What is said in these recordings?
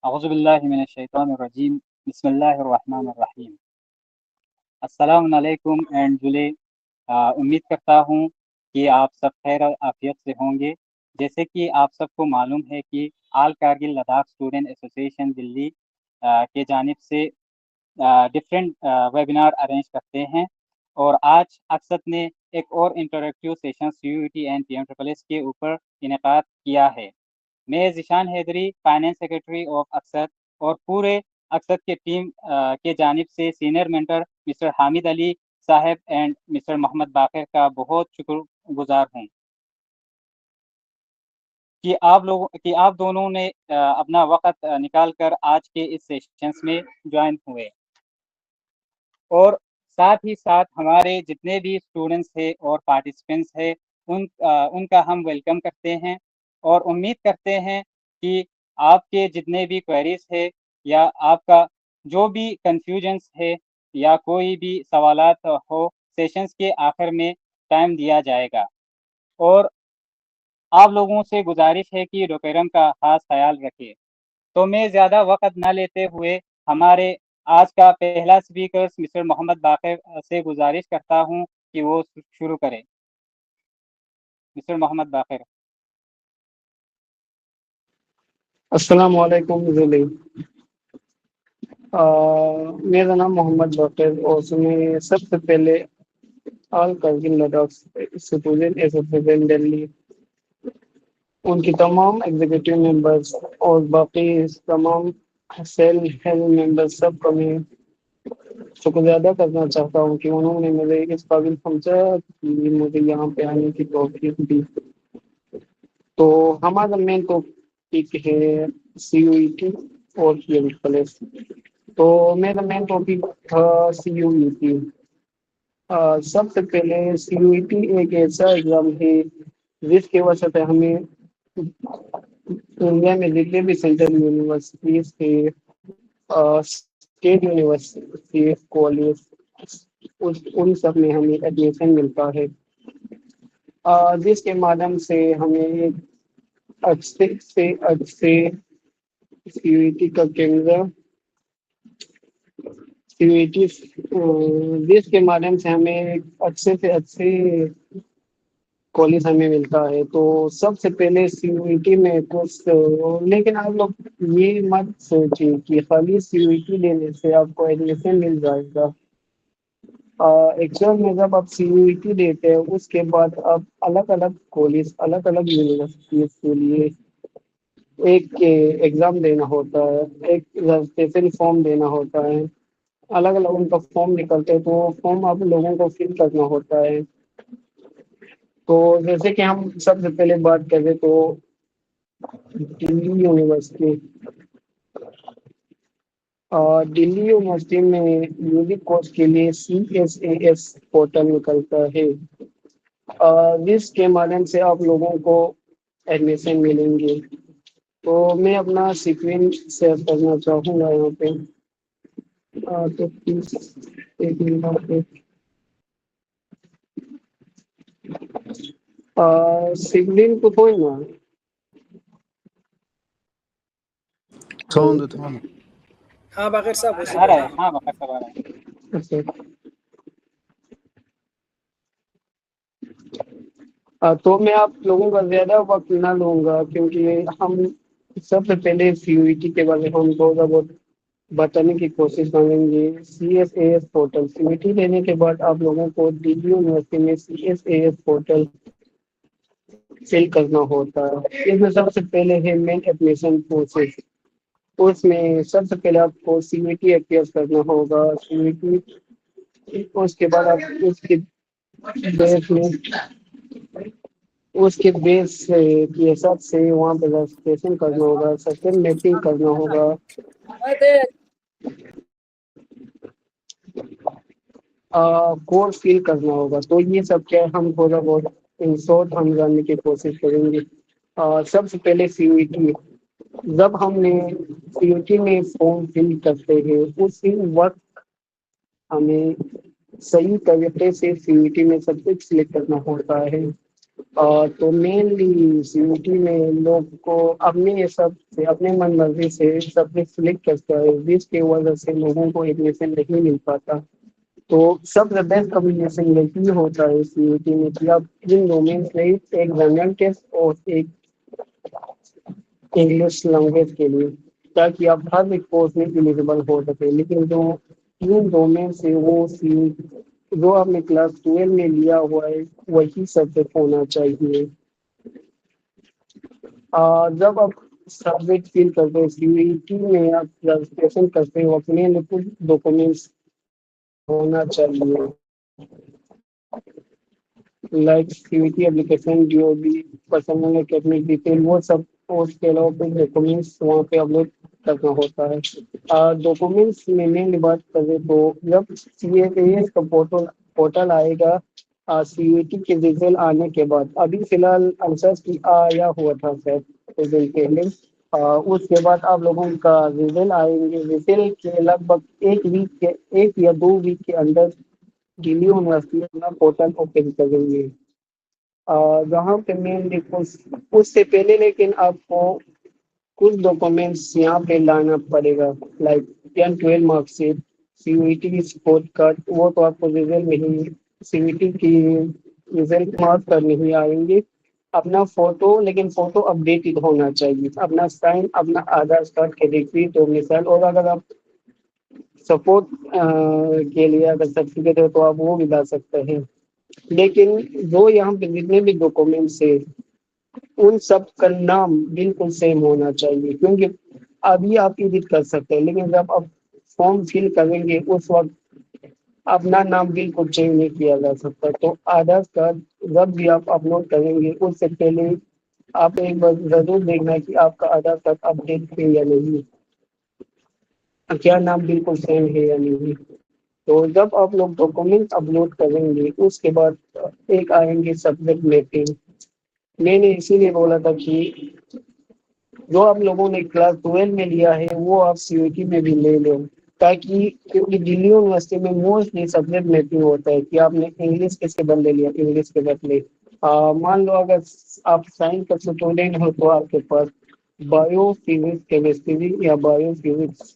अऊज़ुबिल्लाहि मिनश्शैतानिर्रजीम बिस्मिल्लाहिर्रहमानिर्रहीम। अस्सलाम वालेकुम एंड जुले। उम्मीद करता हूँ कि आप सब खैर आफियत से होंगे। जैसे कि आप सबको मालूम है कि आल कारगिल लद्दाख स्टूडेंट एसोसिएशन दिल्ली के जानिब से डिफरेंट वेबिनार अरेंज करते हैं और आज अक्सर ने एक और interactive session CUET and PMSSS के ऊपर इनेकाद किया है। मैं Zeeshan Haidari, finance secretary of Aksar और पूरे अक्सर के टीम के जानिब से senior mentor mister Hamid Ali साहब एंड मिस्टर मोहम्मद बाकर का बहुत शुक्रगुजार हूँ कि आप दोनों ने अपना वक़्त निकाल कर आज के इस सेशंस में ज्वाइन हुए और साथ ही साथ हमारे जितने भी स्टूडेंट्स हैं और पार्टिसिपेंट्स हैं उनका हम वेलकम करते हैं और उम्मीद करते हैं कि आपके जितने भी क्वेरीज है या आपका जो भी कंफ्यूजन्स है या कोई भी सवालात हो सेशंस के आखिर में टाइम दिया जाएगा और आप लोगों से गुजारिश है कि डेकोरम का खास ख्याल रखें। तो मैं ज़्यादा वक्त न लेते हुए हमारे आज का पहला स्पीकर मिस्टर मोहम्मद बाकर से गुजारिश करता हूं कि वो शुरू करें। मिस्टर मोहम्मद बाकर। अस्सलाम वालेकुम जुली। मेरा नाम मोहम्मद बाकर और मैं सबसे पहले आल कारगिल लद्दाख स्टूडेंट एसोसिएशन दिल्ली उनकी तमाम एग्जीक्यूटिव मेंबर्स और बाकी तमाम सेल हेल्थ मेंबर्स सबका मैं शुक्रिया अदा करना चाहता हूँ कि उन्होंने मुझे इस काबिल समझा कि मुझे यहाँ पे आने की तौफीक दी। तो हमारा मेन टॉपिक है CUET और PMSSS। तो मेरा मेन टॉपिक था CUET। सबसे पहले CUET एक ऐसा एग्जाम है जिसकी वजह से हमें इंडिया में जितने भी सेंट्रल यूनिवर्सिटीज थे, स्टेट यूनिवर्सिटी कॉलेज, उन सब में हमें एडमिशन मिलता है, जिसके माध्यम से हमें एक अच्छे से अच्छे CUET का केंद्र CUET जिसके माध्यम से हमें अच्छे से अच्छे कॉलेज हमें मिलता है। तो सबसे पहले CUET में कुछ लेकिन आप लोग ये मत सोचिए कि खाली CUET देने से आपको एडमिशन मिल जाएगा। एक्चुअल में जब आप CUET देते हैं उसके बाद आप अलग अलग कॉलेज अलग अलग यूनिवर्सिटीज के लिए एक एग्जाम देना होता है, एक रजिस्ट्रेशन फॉर्म देना होता है, अलग अलग उनका फॉर्म निकलते हैं, तो फॉर्म आप लोगों को फिल करना होता है। तो जैसे कि हम सबसे पहले बात करें तो दिल्ली यूनिवर्सिटी दिल्ली यूनिवर्सिटी में म्यूजिक कोर्स के लिए CSAS पोर्टल निकलता है, जिसके माध्यम से आप लोगों को एडमिशन मिलेंगे। तो मैं अपना स्क्रीन शेयर करना चाहूँगा यहाँ पे। तो प्लीज एक मिनट स्क्रीन को कोई ना थोन हाँ बाकर साहब आ रहा है। हाँ बाकर साहब आ रहा है। अच्छा। तो मैं आप लोगों का ज्यादा वक्त ना लूंगा क्योंकि हम सबसे पहले CUET के बारे में हम थोड़ा बहुत बताने की कोशिश करेंगे। CSAS पोर्टल CUET लेने के बाद आप लोगों को दिल्ली यूनिवर्सिटी में CSAS पोर्टल फिल करना होता है। इसमें सबसे पहले है मेन एडमिशन प्रोसेस। उसमें सबसे पहले आपको CUET अपियर करना होगा। CUET उसके बाद आप बेस में उसके बेस के हिसाब से वहाँ पे रजिस्ट्रेशन करना होगा, सेकंड मैपिंग करना होगा, कोर्स फिल करना होगा। तो ये सब क्या है, हम थोड़ा बहुत इन शॉर्ट हम जानने की कोशिश करेंगे। सबसे पहले CUET जब हमने CUET में फॉर्म फिल करते हैं उसी वक्त हमें सही तरीके से CUET में सब कुछ सिलेक्ट करना होता है। तो मेनली सीयूटी में लोग को अपने हिसाब से अपने मन मर्जी से सब्जेक्ट सिलेक्ट करता है, जिसकी वजह से लोगों को एडमिशन नहीं मिल पाता। तो सबसे बेस्ट कॉम्बिनेशन यही होता है सीयूटी में कि आप इन डोमेन्स में एक जनरल टेस्ट और एक इंग्लिश लैंग्वेज के लिए, ताकि आप हर एक कोर्स में एलिजिबल हो सके। लेकिन जो तीन डोमेन से वो सी जो आपने क्लास 12 में लिया हुआ है वही सब्जेक्ट होना चाहिए। जब आप सब्जेक्ट फिल करते हो सीयूईटी में, आप रजिस्ट्रेशन करते हो, अपने लिए कुछ डॉक्यूमेंट्स होना चाहिए, like CUET application, DOB, personal academic detail, वो सब। और उसके अलावा कुछ डॉक्यूमेंट्स वहाँ पे अपलोड करना होता है। डॉक्यूमेंट्स में मेन बात करें तो जब सीएएस का पोर्टल आएगा सीयूईटी के रिजल्ट आने के बाद, अभी फिलहाल आंसर की आया हुआ था शायद कुछ दिन पहले। उसके बाद आप लोगों का रिजल्ट आएंगे, रिजल्ट के लगभग एक या 2 वीक के अंदर दिल्ली यूनिवर्सिटी अपना पोर्टल ओपन करेंगे। जहाँ पे मेनली उससे पहले लेकिन आपको कुछ डॉक्यूमेंट्स यहाँ पे लाना पड़ेगा, like 10-12 marksheet, CUET score card. वो तो आपको रिजल्ट में ही सीयूईटी की रिजल्ट मार्क पर नहीं आएंगे। अपना फोटो, लेकिन फोटो अपडेटेड होना चाहिए, अपना साइन, अपना आधार कार्ड के रिक्विट और मिसाल, और अगर आप सपोर्ट के लिए अगर सर्टिफिकेट हो तो आप वो भी ला सकते हैं। लेकिन जो यहाँ पे जितने भी डॉक्यूमेंट्स है उन सब का नाम बिल्कुल सेम होना चाहिए, क्योंकि अभी आप एडिट कर सकते हैं, लेकिन जब आप फॉर्म फिल करेंगे उस वक्त अपना नाम बिल्कुल चेंज नहीं किया जा सकता। तो आधार कार्ड जब भी आप अपलोड करेंगे उससे पहले आप एक बार जरूर देखना कि आपका आधार कार्ड अपडेट है या नहीं, क्या नाम बिल्कुल सेम है या नहीं। तो जब आप लोग डॉक्यूमेंट अपलोड करेंगे उसके बाद एक आएंगे सब्जेक्ट मैपिंग। मैंने इसीलिए बोला था कि जो आप लोगों ने क्लास 12 में लिया है वो आप सीयूईटी में भी ले लो, ताकि क्योंकि दिल्ली यूनिवर्सिटी में मोस्टली सब्जेक्ट मैपिंग होता है कि आपने इंग्लिश किसके बदले लिया, इंग्लिश के बदले। मान लो अगर आप साइंस का स्टूडेंट हो तो आपके पास बायो फिजिक्स केमिस्ट्री या बायो फिजिक्स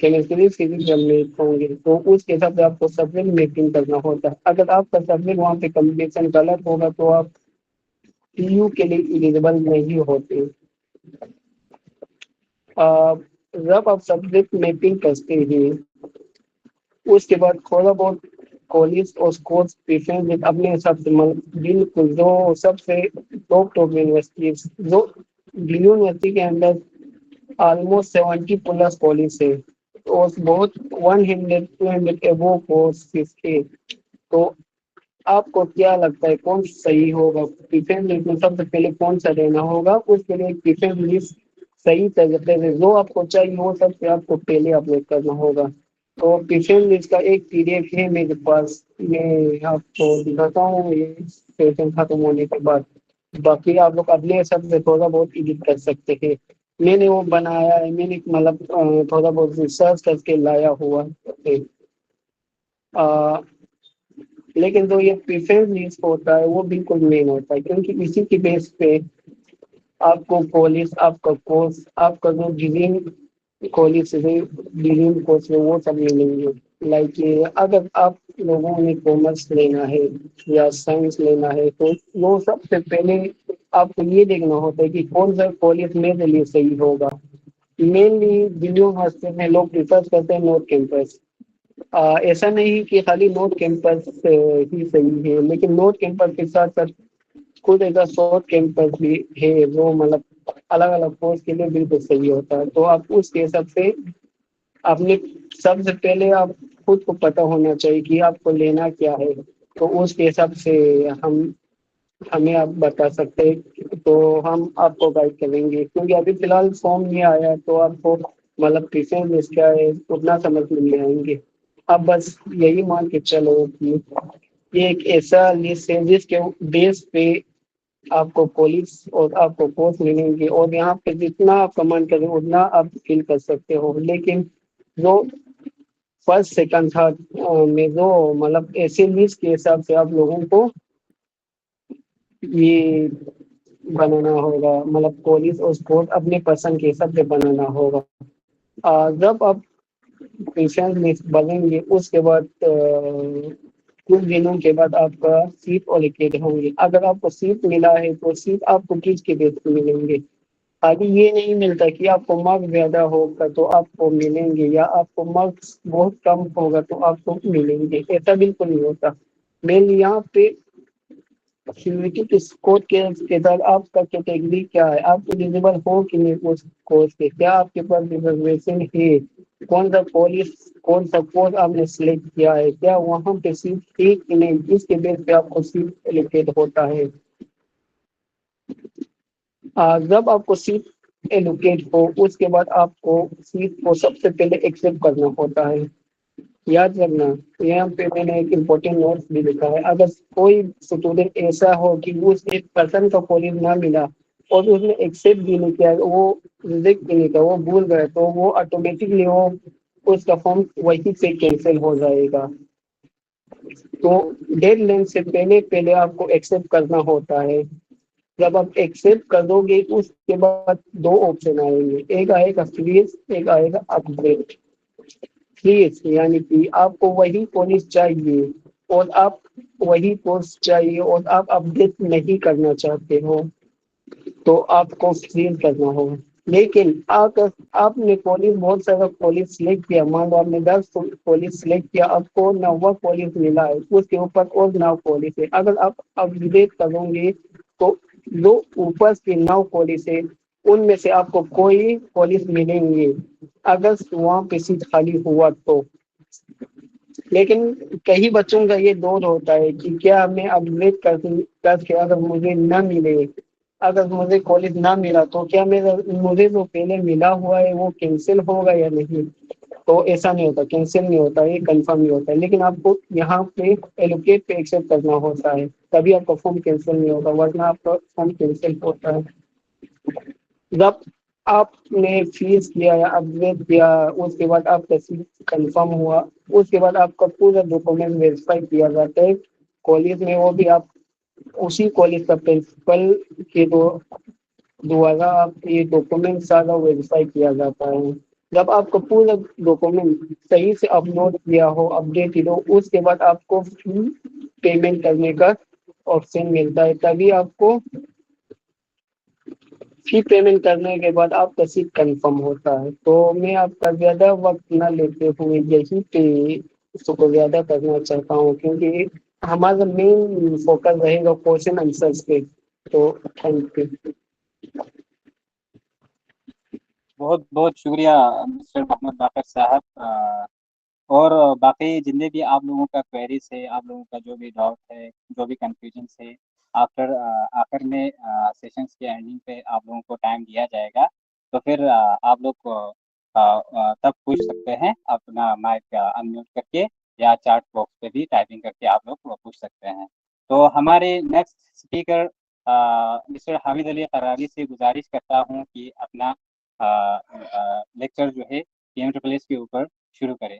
केमिस्ट्री फिजिक्स जब मेथ होंगे तो उसके हिसाब से आपको सब्जेक्ट मैपिंग करना होता है। अगर आपका सब्जेक्ट वहाँ पे कम्बिनेशन गलत होगा तो आप पीयू के लिए एलिजिबल नहीं होते। जब आप सब्जेक्ट मैपिंग करते हैं उसके बाद थोड़ा बहुत कॉलेज और कोर्स प्रेफरेंस अपने हिसाब से बिल्कुल जो सबसे टॉप यूनिवर्सिटीज, जो दिल्ली यूनिवर्सिटी के अंदर ऑलमोस्ट 70+ कॉलेज है और बहुत 100-200 एबो कोर्सेज है। तो आपको क्या लगता है कौन सही होगा? प्रेफरेंस लिस्ट में सबसे पहले कौन सा देना होगा? उसके लिए प्रेफरेंस लिस्ट सही तरीके से जो आपको चाहिए वो सबसे आपको पहले अपलोड करना होगा। तो प्रेफरेंस लिस्ट का एक पीडीएफ है मेरे पास, मैं आपको दिखाता हूँ ये सेशन खत्म होने के बाद। बाकी आप लोग अपने हिसाब से थोड़ा बहुत एडिट कर सकते हैं। मैंने वो बनाया है, मैंने मतलब थोड़ा बहुत रिसर्च करके लाया हुआ है। लेकिन जो ये प्रेफरेंस लिस्ट होता है वो बिल्कुल मेन होता है, क्योंकि इसी की बेस पे आपको कॉलेज, आपका कोर्स, आपका जो ड्रीम कॉलेज से ड्रीम कोर्स है वो सब मिलेंगे। लाइक अगर आप लोगों ने कॉमर्स लेना है या साइंस लेना है तो वो सबसे पहले आपको ये देखना होता है कि कौन सा कॉलेज मेरे लिए सही होगा। मेनली दिल्ली यूनिवर्सिटी में लोग प्रिफर करते हैं नॉर्थ कैंपस। ऐसा नहीं कि खाली नॉर्थ कैंपस ही सही है, लेकिन नॉर्थ कैंपस के साथ साथ खुद एक साउथ कैंपस भी है जो मतलब अलग अलग कोर्स के लिए बिल्कुल सही होता है। तो आप उसके हिसाब से अपने सबसे पहले आप खुद को पता होना चाहिए कि आपको लेना क्या है, तो उसके हिसाब से हम हमें आप बता सकते हैं, तो हम आपको गाइड करेंगे। क्योंकि अभी फिलहाल फॉर्म नहीं आया तो आपको मतलब प्रेफरेंस लिस्ट क्या है उतना समझ में नहीं आएंगे। अब बस यही मान के चलो कि ये एक ऐसा लिस्ट है जिसके बेस पे आपको कॉलेज और आपको कोर्स मिलेंगे, और यहाँ पे जितना आप कमांड करें उतना आप फिल कर सकते हो। लेकिन जो फर्स्ट सेकंड थर्ड में जो मतलब ऐसे लिस्ट के हिसाब से आप लोगों को ये बनाना होगा, मतलब पुलिस और स्पोर्ट अपने पसंद के हिसाब से बनाना होगा। जब आप पेशेंस में बनेंगे उसके बाद कुछ दिनों के बाद आपका सीट एलोकेट होंगे। अगर आपको सीट मिला है तो सीट आपको किस के बेस पे मिलेंगे। आगे ये नहीं मिलता कि आपको मार्क्स ज्यादा होगा तो आपको मिलेंगे, या आपको मार्क्स बहुत कम होगा तो आपको मिलेंगे, ऐसा बिल्कुल नहीं होता। मेनली यहाँ पे सिक्योरिटी के स्कोर के तहत आपका कैटेगरी क्या है, आप एलिजिबल हो कि नहीं उस कोर्स के, क्या आपके पास रिजर्वेशन है, कौन सा कौन सा कोर्स आपने सिलेक्ट किया है, क्या वहाँ पे सीट है कि नहीं, इसके बेस पे आपको सीट एलोकेट होता है। जब आपको सीट एलोकेट हो उसके बाद आपको सीट को सबसे पहले एक्सेप्ट करना होता है। याद रखना, यहाँ पे मैंने एक इम्पोर्टेंट नोट भी लिखा है। अगर कोई स्टूडेंट ऐसा हो कि उस एक पर्सन का कॉलेज ना मिला और उसने एक्सेप्ट भी नहीं किया, वो रिजेक्ट भी नहीं किया, वो भूल गए, तो वो ऑटोमेटिकली वो उसका फॉर्म वहीं से कैंसिल हो जाएगा। तो डेडलाइन से पहले पहले आपको एक्सेप्ट करना होता है। जब आप एक्सेप्ट कर दोगे उसके बाद दो ऑप्शन आएंगे, एक आएगा फ्रीज, एक आएगा अपग्रेड। फ्रीज यानी कि आपको वही कॉलेज चाहिए और आप वही कोर्स चाहिए और आप अपडेट नहीं करना चाहते हो तो आपको फ्रीज करना होगा। लेकिन अगर आपने कॉलेज बहुत सारा कॉलेज सिलेक्ट किया, मान लो आपने 10 कॉलेज सिलेक्ट किया, आपको 9वां कॉलेज मिला है, उसके ऊपर और 9 कॉलेज है, अगर आप अपडेट करोगे तो जो ऊपर के 9 कॉलेज है उनमें से आपको कोई कॉलेज मिलेंगे अगर वहाँ पे सीट खाली हुआ तो। लेकिन कई बच्चों का ये दौर होता है कि क्या मैं अपग्रेड करके अगर मुझे न मिले, अगर मुझे कॉलेज ना मिला तो क्या मेरा मुझे जो पहले मिला हुआ है वो कैंसिल होगा या नहीं। तो ऐसा नहीं होता, कैंसिल नहीं होता, ये कंफर्म नहीं होता है। लेकिन आपको यहाँ पे एलोकेट पे एक्सेप्ट करना होता है, तभी आपका फॉर्म कैंसिल नहीं होगा, वरना आपका फॉर्म कैंसिल होता है। जब आपने फीस किया या अपग्रेड किया उसके बाद आपका सीट कंफर्म हुआ, उसके बाद आपका पूरा डॉक्यूमेंट वेरीफाई किया जाता है कॉलेज में। वो भी आप उसी कॉलेज का प्रिंसिपल के द्वारा आप ये डॉक्यूमेंट सारा वेरीफाई किया जाता है। जब आपका पूरा डॉक्यूमेंट सही से अपलोड किया हो, अपडेटेड हो, उसके बाद आपको फी पेमेंट करने का ऑप्शन मिलता है, तभी आपको फी पेमेंट करने के बाद आपका सीट कंफर्म होता है। तो मैं आपका ज्यादा वक्त न लेते हुए यही पे इसको ज्यादा करना चाहता हूँ, क्योंकि हमारा मेन फोकस रहेगा क्वेश्चन आंसर्स पे। तो थैंक यू। बहुत बहुत शुक्रिया मिस्टर मोहम्मद बाकर साहब। और बाकी जितने भी आप लोगों का क्वेरीज है, आप लोगों का जो भी डाउट है, जो भी कंफ्यूजन है, आखिर में सेशंस के एंडिंग पे आप लोगों को टाइम दिया जाएगा, तो फिर आप लोग तब पूछ सकते हैं अपना माइक अनम्यूट करके, या चैट बॉक्स पे भी टाइपिंग करके आप लोग पूछ सकते हैं। तो हमारे next speaker mister Hamid Ali करारी से गुजारिश करता हूँ कि अपना लेक्चर जो है PMSSS के ऊपर शुरू करें।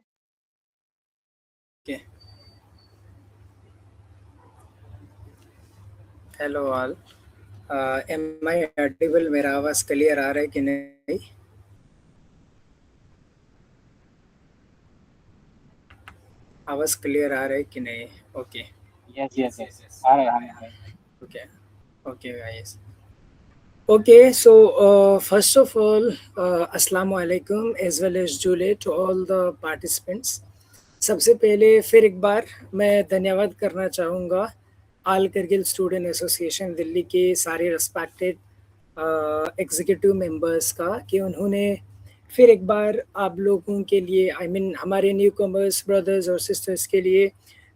Okay. Hello all. Am I audible? मेरा आवाज क्लियर आ रहा है कि नहीं? आवाज क्लियर आ रहा है कि नहीं? Okay. यस यस यस आ रहा है हामिद भाई। Okay. Okay, guys. Okay, so first of all, Assalamu alaikum as well as Julie to all the participants. सबसे पहले फिर एक बार मैं धन्यवाद करना चाहूँगा आल करगिल स्टूडेंट एसोसिएशन दिल्ली के सारे रिस्पेक्टेड एग्जीक्यूटिव मेंबर्स का, कि उन्होंने फिर एक बार आप लोगों के लिए हमारे न्यू कमर्स ब्रदर्स और सिस्टर्स के लिए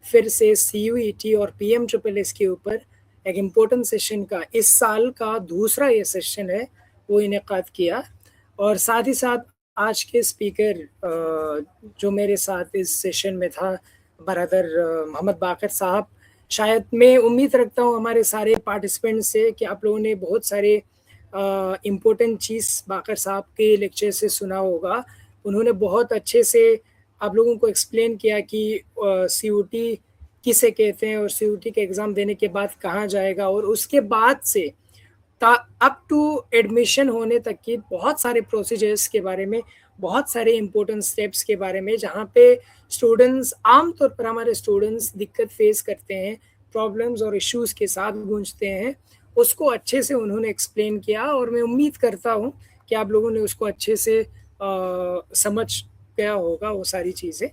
फिर से CUET और PMSSS के ऊपर एक इम्पोर्टेंट सेशन का, इस साल का दूसरा ये सेशन है, वो इनेकाद किया। और साथ ही साथ आज के स्पीकर जो मेरे साथ इस सेशन में था, बरदर मोहम्मद बाकर साहब, शायद मैं उम्मीद रखता हूँ हमारे सारे पार्टिसिपेंट्स से कि आप लोगों ने बहुत सारे इम्पोर्टेंट चीज़ बाकर साहब के लेक्चर से सुना होगा। उन्होंने बहुत अच्छे से आप लोगों को एक्सप्लेन किया कि CUET किसे कहते हैं और CUT के एग्ज़ाम देने के बाद कहाँ जाएगा, और उसके बाद से अप टू एडमिशन होने तक की बहुत सारे प्रोसीजर्स के बारे में, बहुत सारे इंपॉर्टेंट स्टेप्स के बारे में, जहाँ पे स्टूडेंट्स, आमतौर पर हमारे स्टूडेंट्स दिक्कत फेस करते हैं, प्रॉब्लम्स और इश्यूज के साथ गूंजते हैं, उसको अच्छे से उन्होंने एक्सप्लेन किया। और मैं उम्मीद करता हूँ कि आप लोगों ने उसको अच्छे से समझ गया होगा वो सारी चीज़ें।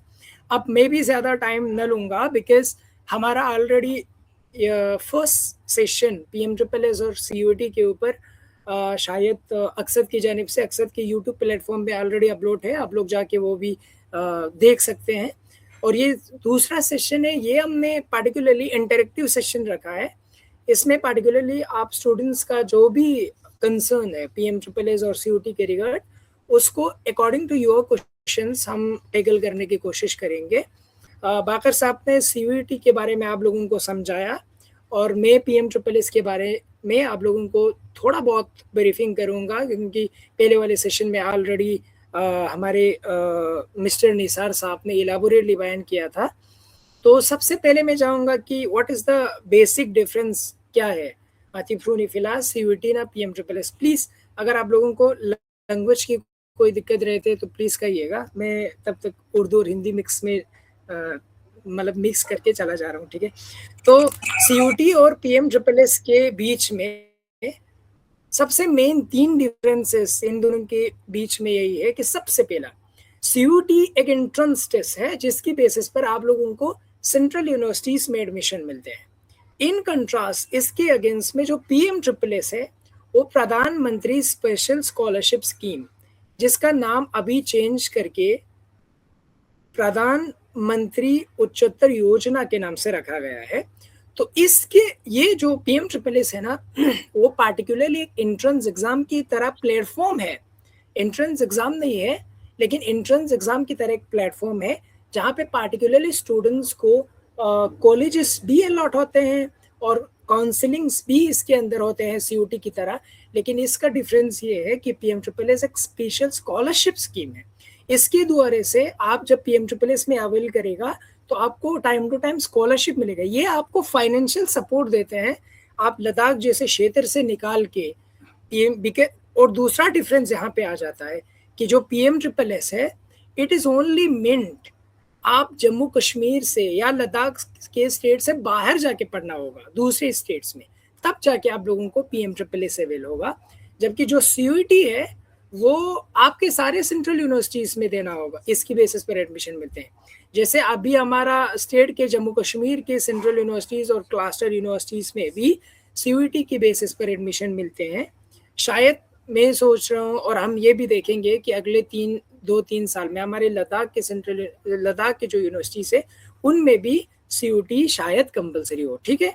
अब मैं भी ज़्यादा टाइम न लूँगा, बिकॉज हमारा ऑलरेडी फर्स्ट सेशन PMSSS और CUT के ऊपर शायद अक्सर की जानिब से, अक्सर के यूट्यूब प्लेटफॉर्म पे ऑलरेडी अपलोड है, आप लोग जाके वो भी देख सकते हैं। और ये दूसरा सेशन है, ये हमने पार्टिकुलरली इंटरेक्टिव सेशन रखा है। इसमें पार्टिकुलरली आप स्टूडेंट्स का जो भी कंसर्न है PMSSS और CUT के रिगार्ड, उसको अकॉर्डिंग टू योर क्वेश्चंस हम टैकल करने की कोशिश करेंगे। बाकर साहब ने CUT के बारे में आप लोगों को समझाया, और मैं PMSSS के बारे में आप लोगों को थोड़ा बहुत ब्रीफिंग करूंगा, क्योंकि पहले वाले सेशन में ऑलरेडी हमारे मिस्टर निसार साहब ने इलाबोरेटली बयान किया था। तो सबसे पहले मैं चाहूँगा कि what is the basic difference क्या है आतिफ्रूनी फिलहाल CUT ना PMSSS। प्लीज़ अगर आप लोगों को लैंग्वेज की कोई दिक्कत रहती है तो प्लीज़ कहिएगा, मैं तब तक उर्दू और हिंदी मिक्स में मतलब मिक्स करके चला जा रहा हूँ, ठीक है। तो CUT और PMSSS के बीच में सबसे मेन 3 डिफरेंसेस इन दोनों के बीच में यही है कि सबसे पहला, CUT एक एंट्रेंस टेस्ट है जिसकी बेसिस पर आप लोगों को सेंट्रल यूनिवर्सिटीज में एडमिशन मिलते हैं। इन कंट्रास्ट इसके अगेंस्ट में जो PMSSS है वो प्रधानमंत्री स्पेशल स्कॉलरशिप स्कीम, जिसका नाम अभी चेंज करके प्रधानमंत्री उच्चतर योजना के नाम से रखा गया है। तो इसके ये जो PMSSS है ना, वो पार्टिकुलरली एक एंट्रेंस एग्जाम की तरह प्लेटफॉर्म है। एंट्रेंस एग्जाम नहीं है, लेकिन एंट्रेंस एग्जाम की तरह एक प्लेटफॉर्म है जहाँ पे पार्टिकुलरली स्टूडेंट्स को कॉलेजेस भी अलॉट होते हैं और काउंसलिंग्स भी इसके अंदर होते हैं CUT की तरह। लेकिन इसका डिफरेंस ये है कि PMSSS एक स्पेशल स्कॉलरशिप स्कीम है। इसके द्वारा से आप जब PMSSS में अवेल करेगा तो आपको टाइम टू टाइम स्कॉलरशिप मिलेगा। ये आपको फाइनेंशियल सपोर्ट देते हैं आप लद्दाख जैसे क्षेत्र से निकाल के। और दूसरा डिफरेंस यहाँ पे आ जाता है कि जो PMSSS है, इट इज़ ओनली मिंट आप जम्मू कश्मीर से या लद्दाख के स्टेट से बाहर जाके पढ़ना होगा दूसरे स्टेट्स में, तब जाके आप लोगों को PMSSS अवेल होगा। जबकि जो CUT है वो आपके सारे सेंट्रल यूनिवर्सिटीज़ में देना होगा, इसकी बेसिस पर एडमिशन मिलते हैं। जैसे अभी हमारा स्टेट के जम्मू कश्मीर के सेंट्रल यूनिवर्सिटीज़ और क्लस्टर यूनिवर्सिटीज़ में भी CUT की बेसिस पर एडमिशन मिलते हैं। शायद मैं सोच रहा हूँ, और हम ये भी देखेंगे कि अगले 2-3 साल में हमारे लद्दाख के जो यूनिवर्सिटीज़ है उनमें भी CUT शायद कंपलसरी हो, ठीक है।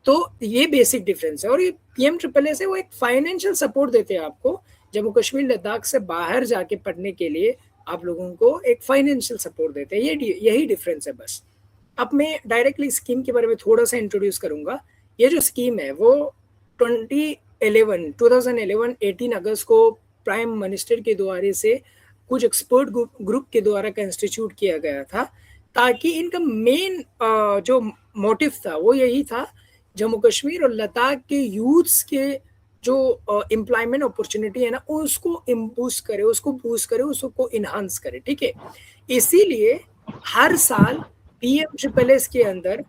तो ये बेसिक डिफरेंस है। और ये PMSSS है वो एक फाइनेंशियल सपोर्ट देते हैं आपको, जम्मू कश्मीर लद्दाख से बाहर जाके पढ़ने के लिए आप लोगों को एक फाइनेंशियल सपोर्ट देते हैं। यही डिफरेंस है बस। अब मैं डायरेक्टली स्कीम के बारे में थोड़ा सा इंट्रोड्यूस करूंगा। ये जो स्कीम है वो 2011 18 अगस्त को प्राइम मिनिस्टर के द्वारा से कुछ एक्सपर्ट ग्रुप के द्वारा इंस्टीट्यूट किया गया था, ताकि इनका मेन जो मोटिव था वो यही था, जम्मू कश्मीर और लद्दाख के यूथ्स के जो एम्प्लॉयमेंट अपॉर्चुनिटी है ना, उसको बूस्ट करे, उसको इन्हांस करे, ठीक है। इसीलिए हर साल PMSSS के अंदर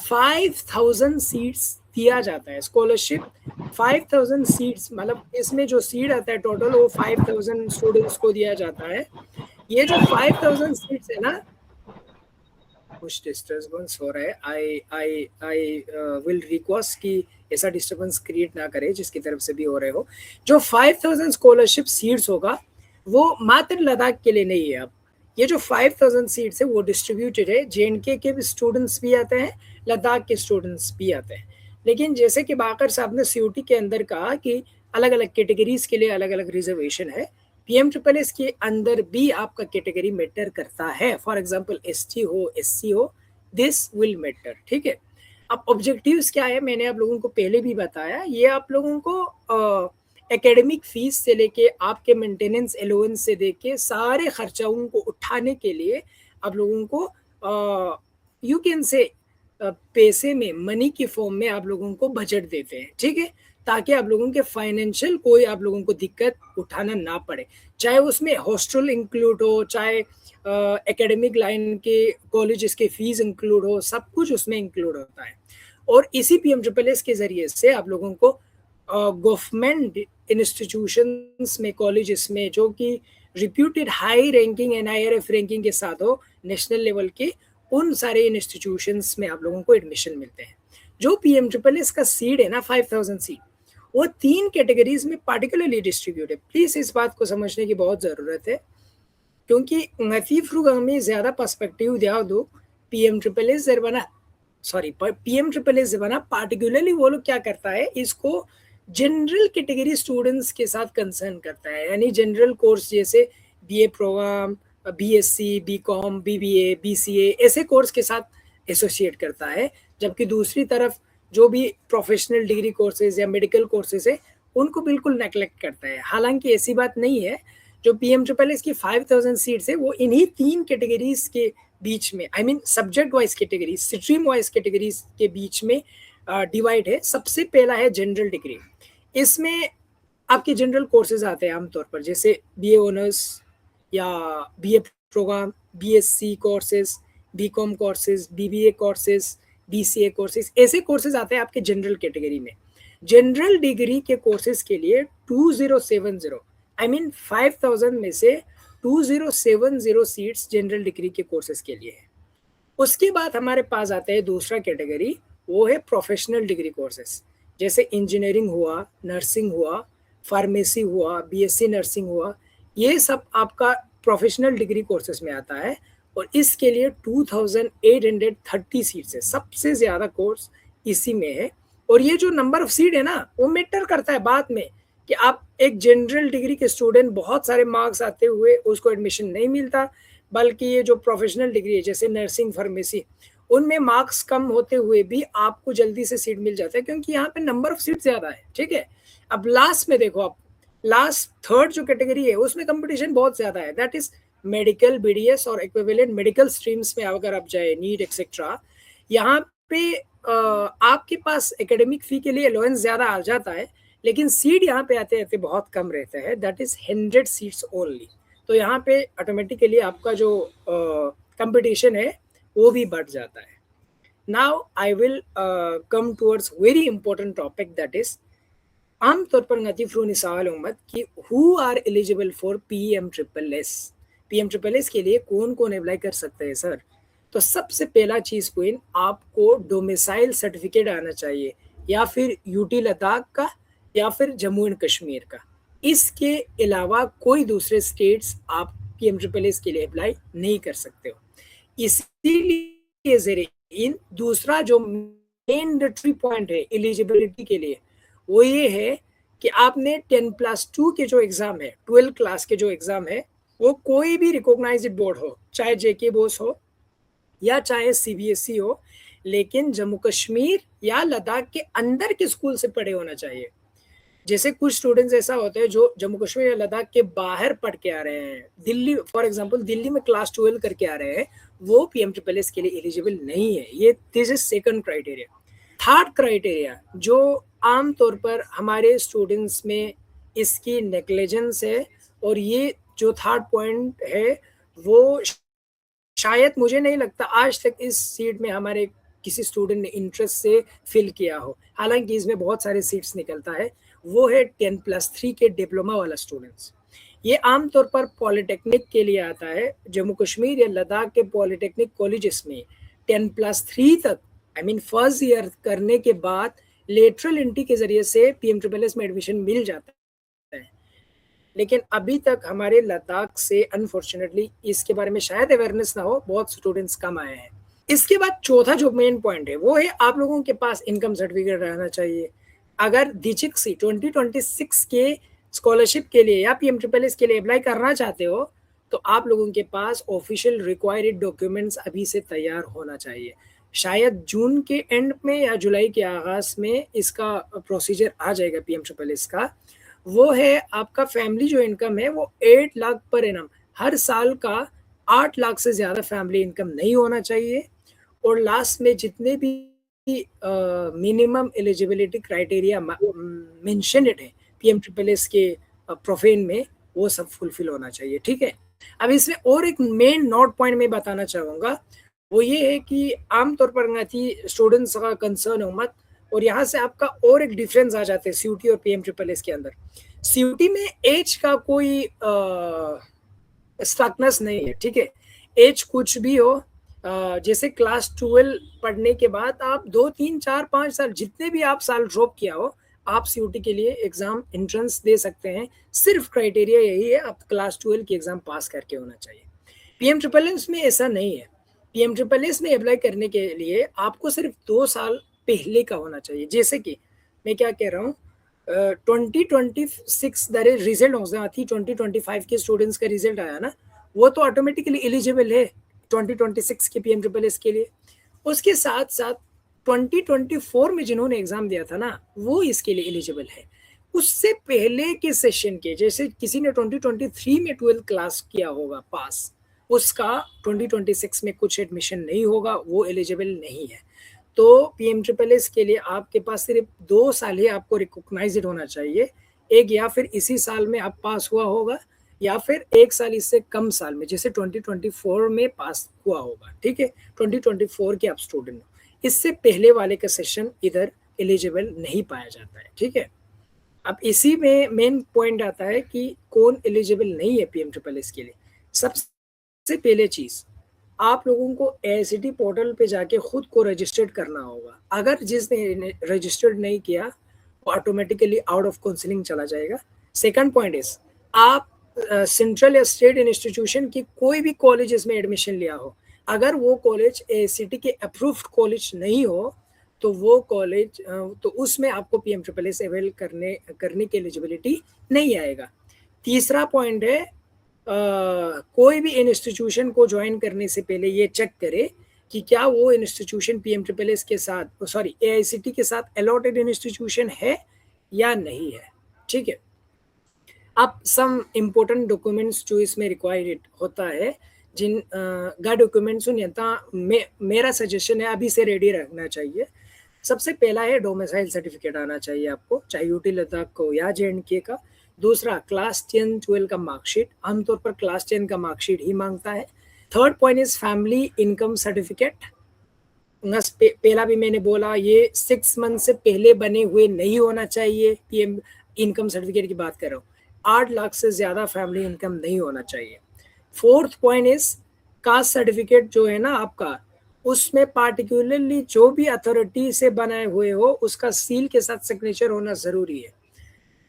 5000 सीट्स दिया जाता है स्कॉलरशिप। 5000 सीट्स मतलब इसमें जो सीट आता है टोटल वो 5000 स्टूडेंट्स को दिया जाता है। ये जो 5000 सीट्स है ना, कुछ डिस्टर्बेंस हो रहा है, आई विल रिक्वेस्ट कि ऐसा डिस्टर्बेंस क्रिएट ना करे जिसकी तरफ से भी हो रहे हो। जो 5000 स्कॉलरशिप सीट्स होगा वो मात्र लद्दाख के लिए नहीं है। अब ये जो 5000 सीट्स है वो डिस्ट्रीब्यूटेड है, JNK के भी स्टूडेंट्स भी आते हैं, लद्दाख के स्टूडेंट्स भी आते हैं। लेकिन जैसे कि बाकर साहब ने CUT के अंदर कहा कि अलग अलग कैटेगरीज के लिए अलग अलग रिजर्वेशन है, PMSSS के अंदर भी आपका कैटेगरी मैटर करता है। फॉर एग्जांपल ST हो, SC हो, दिस विल मैटर, ठीक है। अब ऑब्जेक्टिव्स क्या है, मैंने आप लोगों को पहले भी बताया, ये आप लोगों को एकेडमिक फीस से लेके आपके मेंटेनेंस एलोवेंस से देके सारे खर्चाओं को उठाने के लिए आप लोगों को यू कैन से पैसे में, मनी की फॉर्म में आप लोगों को बजट देते हैं, ठीक है, ताकि आप लोगों के फाइनेंशियल कोई आप लोगों को दिक्कत उठाना ना पड़े, चाहे उसमें हॉस्टल इंक्लूड हो, चाहे एकेडमिक लाइन के कॉलेजेस के फीस इंक्लूड हो, सब कुछ उसमें इंक्लूड होता है। और इसी PMSSS के जरिए से आप लोगों को गवर्नमेंट इंस्टीट्यूशंस में, कॉलेजेस में जो कि reputed high ranking NIRF ranking के साथ हो, नेशनल लेवल के, उन सारे इंस्टीट्यूशंस में आप लोगों को एडमिशन मिलते हैं। जो PMSSS का सीट है ना, 5000 सीट, वो 3 कैटेगरीज में पार्टिकुलरली डिस्ट्रीब्यूट है। प्लीज इस बात को समझने की बहुत ज़रूरत है, क्योंकि नतीफ में ज़्यादा पर्सपेक्टिव दिया दो PMSSS ज़माना पार्टिकुलरली वो लोग क्या करता है, इसको जनरल कैटेगरी स्टूडेंट्स के साथ कंसर्न करता है, यानी जनरल कोर्स जैसे BA program, BSc, BCom, BBA, BCA ऐसे कोर्स के साथ एसोसिएट करता है, जबकि दूसरी तरफ जो भी प्रोफेशनल डिग्री कोर्सेज या मेडिकल कोर्सेज है उनको बिल्कुल नेग्लेक्ट करता है। हालांकि ऐसी बात नहीं है, जो PMSSS की 5000 सीट्स है वो इन्हीं 3 कैटेगरीज के बीच में, I mean subject wise category, stream wise categories के बीच में डिवाइड है। सबसे पहला है जनरल डिग्री। इसमें आपके जनरल कोर्सेज आते हैं आमतौर पर, जैसे BA ऑनर्स या BA program, BSc courses, BCom courses, BBA courses, BCA courses, ऐसे कोर्सेज आते हैं आपके जनरल कैटेगरी में। जनरल डिग्री के कोर्सेज के लिए 2070, आई मीन 5000 में से 2070 सीट्स जनरल डिग्री के कोर्सेज के लिए है। उसके बाद हमारे पास आता है दूसरा कैटेगरी, वो है प्रोफेशनल डिग्री कोर्सेज, जैसे इंजीनियरिंग हुआ, नर्सिंग हुआ, फार्मेसी हुआ, BSc नर्सिंग हुआ, ये सब आपका प्रोफेशनल डिग्री कोर्सेज में आता है। और इसके लिए 2830 सीट्स है, सबसे ज़्यादा कोर्स इसी में है। और ये जो नंबर ऑफ सीट है ना, वो मैटर करता है बाद में, कि आप एक जनरल डिग्री के स्टूडेंट बहुत सारे मार्क्स आते हुए उसको एडमिशन नहीं मिलता, बल्कि ये जो प्रोफेशनल डिग्री है जैसे नर्सिंग, फार्मेसी, उनमें मार्क्स कम होते हुए भी आपको जल्दी से सीट मिल जाता है, क्योंकि यहाँ पे नंबर ऑफ सीट ज़्यादा है, ठीक है। अब लास्ट में देखो, आप लास्ट थर्ड जो कैटेगरी है उसमें कंपटीशन बहुत ज़्यादा है, दैट इज मेडिकल, BDS और इक्विवेलेंट मेडिकल स्ट्रीम्स में अगर आप जाए, नीट एक्सेट्रा, यहाँ पे आपके पास एकेडमिक फी के लिए अलाउंस ज़्यादा आ जाता है, लेकिन सीट यहाँ पे आते आते बहुत कम रहता है, दैट इज 100 सीट्स ओनली। तो यहाँ पे ऑटोमेटिकली आपका जो कंपटीशन है वो भी बढ़ जाता है। Now I will come towards very important topic, that is आमतौर पर नतीफरून सवाल उम्मत कि who are eligible for PMSSS। PMSSS के लिए कौन कौन अप्लाई कर सकते हैं सर? तो सबसे पहला चीज पॉइंट, आपको डोमिसाइल सर्टिफिकेट आना चाहिए, या फिर UT लद्दाख का या फिर जम्मू एंड कश्मीर का। इसके अलावा कोई दूसरे स्टेट्स आप PMSSS के लिए अप्लाई नहीं कर सकते हो। इसीलिए ज़रीन दूसरा जो मैंडेटरी पॉइंट है एलिजिबिलिटी के लिए, वो ये है कि आपने 10+2 के जो एग्ज़ाम है, 12 क्लास के जो एग्ज़ाम है, वो कोई भी रिकॉग्नाइज्ड बोर्ड हो, चाहे JK बोस हो या चाहे CBSE हो, लेकिन जम्मू कश्मीर या लद्दाख के अंदर के स्कूल से पढ़े होना चाहिए। जैसे कुछ स्टूडेंट्स ऐसा होते हैं जो जम्मू कश्मीर या लद्दाख के बाहर पढ़ के आ रहे हैं, दिल्ली फॉर एग्जांपल दिल्ली में क्लास 12 करके आ रहे हैं, वो PMSSS के लिए एलिजिबल नहीं है। ये this is second criteria. Third criteria जो आमतौर पर हमारे स्टूडेंट्स में इसकी नेग्लिजेंस है, और ये जो थर्ड पॉइंट है वो शायद मुझे नहीं लगता आज तक इस सीट में हमारे किसी स्टूडेंट ने इंटरेस्ट से फिल किया हो, हालांकि इसमें बहुत सारे सीट्स निकलता है, वो है 10+3 के डिप्लोमा वाला स्टूडेंट्स। ये आमतौर पर पॉलिटेक्निक के लिए आता है। जम्मू कश्मीर या लद्दाख के पॉलिटेक्निक कॉलेजेस में 10+3 तक, आई मीन फर्स्ट ईयर करने के बाद लेटरल एंट्री के जरिए से PMSSS में एडमिशन मिल जाता है। लेकिन अभी तक हमारे लद्दाख से अनफॉर्चुनेटली इसके बारे में शायद अवेयरनेस ना हो, बहुत स्टूडेंट्स कम आए हैं। इसके बाद चौथा जो मेन पॉइंट है वो है आप लोगों के पास इनकम सर्टिफिकेट रहना चाहिए। अगर दीक्षित 2026 के स्कॉलरशिप के लिए या PMSSS के लिए अप्लाई करना चाहते हो, तो आप लोगों के पास ऑफिशियल रिक्वायर्ड डॉक्यूमेंट्स अभी से तैयार होना चाहिए। शायद जून के एंड में या जुलाई के आगाज में इसका प्रोसीजर आ जाएगा PMSSS का। वो है आपका फैमिली जो इनकम है वो 8 लाख पर एनम, हर साल का 8 लाख से ज़्यादा फैमिली इनकम नहीं होना चाहिए। और लास्ट में जितने भी मिनिमम एलिजिबिलिटी क्राइटेरिया मेंशनड है पीएम ट्रिपल एस के प्रोफाइल में, वो सब फुलफिल होना चाहिए, ठीक है। अब इसमें और एक मेन नोट पॉइंट में बताना चाहूँगा, वो ये है कि आमतौर पर स्टूडेंट्स का कंसर्न हो मत, और यहाँ से आपका और एक डिफरेंस आ जाते हैं सीयूटी और पीएम ट्रिपल एस के अंदर। सीयूटी में एज का कोई स्टकनेस नहीं है, ठीक है। एज कुछ भी हो, जैसे क्लास 12 पढ़ने के बाद आप 2, 3, 4, 5 साल जितने भी आप साल ड्रॉप किया हो, आप सीयूटी के लिए एग्जाम एंट्रेंस दे सकते हैं। सिर्फ क्राइटेरिया यही है, आप क्लास 12 की एग्जाम पास करके होना चाहिए। पीएम ट्रिपल एस में ऐसा नहीं है। पीएम ट्रिपल एस में अप्लाई करने के लिए आपको सिर्फ 2 साल पहले का होना चाहिए। जैसे कि मैं क्या कह रहा हूँ, 2026 रिजल्ट हो जाती, 2025 के स्टूडेंट्स का रिजल्ट आया ना, वो तो ऑटोमेटिकली एलिजिबल है 2026 के पीएम ट्रिपल एस के लिए। उसके साथ साथ 2024 में जिन्होंने एग्जाम दिया था ना, वो इसके लिए एलिजिबल है। उससे पहले के सेशन के, जैसे किसी ने 2023 में 12th क्लास किया होगा पास, उसका 2026 में कुछ एडमिशन नहीं होगा, वो एलिजिबल नहीं है। तो पीएम ट्रिपल एस के लिए आपके पास सिर्फ 2 साल ही आपको रिकॉग्नाइज्ड होना चाहिए। एक या फिर इसी साल में आप पास हुआ होगा, या फिर 1 साल इससे कम साल में, जैसे 2024 में पास हुआ होगा, ठीक है। 2024 के आप स्टूडेंट हो, इससे पहले वाले का सेशन इधर एलिजिबल नहीं पाया जाता है, ठीक है। अब इसी में मेन पॉइंट आता है कि कौन एलिजिबल नहीं है पीएम ट्रिपल एस के लिए। सबसे पहले चीज, आप लोगों को एआईसीटी पोर्टल पे जाके खुद को रजिस्टर्ड करना होगा। अगर जिसने रजिस्टर्ड नहीं किया, वो ऑटोमेटिकली आउट ऑफ काउंसलिंग चला जाएगा। सेकंड पॉइंट इज, आप सेंट्रल या स्टेट इंस्टीट्यूशन की कोई भी कॉलेजेस में एडमिशन लिया हो, अगर वो कॉलेज एआईसीटी के अप्रूव्ड कॉलेज नहीं हो, तो वो कॉलेज तो उसमें आपको पीएम ट्रिपल एस अवेल करने की एलिजिबिलिटी नहीं आएगा। तीसरा पॉइंट है, कोई भी इंस्टीट्यूशन को ज्वाइन करने से पहले ये चेक करे कि क्या वो इंस्टीट्यूशन पीएम ट्रिपल एस के साथ, सॉरी, एआईसीटी के साथ अलॉटेड इंस्टीट्यूशन है या नहीं है, ठीक है। अब सम इम्पोर्टेंट डॉक्यूमेंट्स जो इसमें रिक्वायर्ड होता है, जिन डॉक्यूमेंट्स मेरा सजेशन है अभी से रेडी रखना चाहिए। सबसे पहला है डोमिसाइल सर्टिफिकेट आना चाहिए आपको, चाहे यूटी लद्दाख को या जेएंडके का। दूसरा, क्लास 10, 12 का मार्कशीट, आमतौर पर क्लास 10 का मार्कशीट ही मांगता है। Third point is family income certificate. पहला भी मैंने बोला, ये 6 मंथ से पहले बने हुए नहीं होना चाहिए। पीएम इनकम सर्टिफिकेट की बात कर रहा हूँ, 8 लाख से ज्यादा फैमिली इनकम नहीं होना चाहिए। Fourth point is caste certificate जो है ना आपका, उसमें पार्टिकुलरली जो भी अथॉरिटी से बनाए हुए हो, उसका सील के साथ सिग्नेचर होना जरूरी है।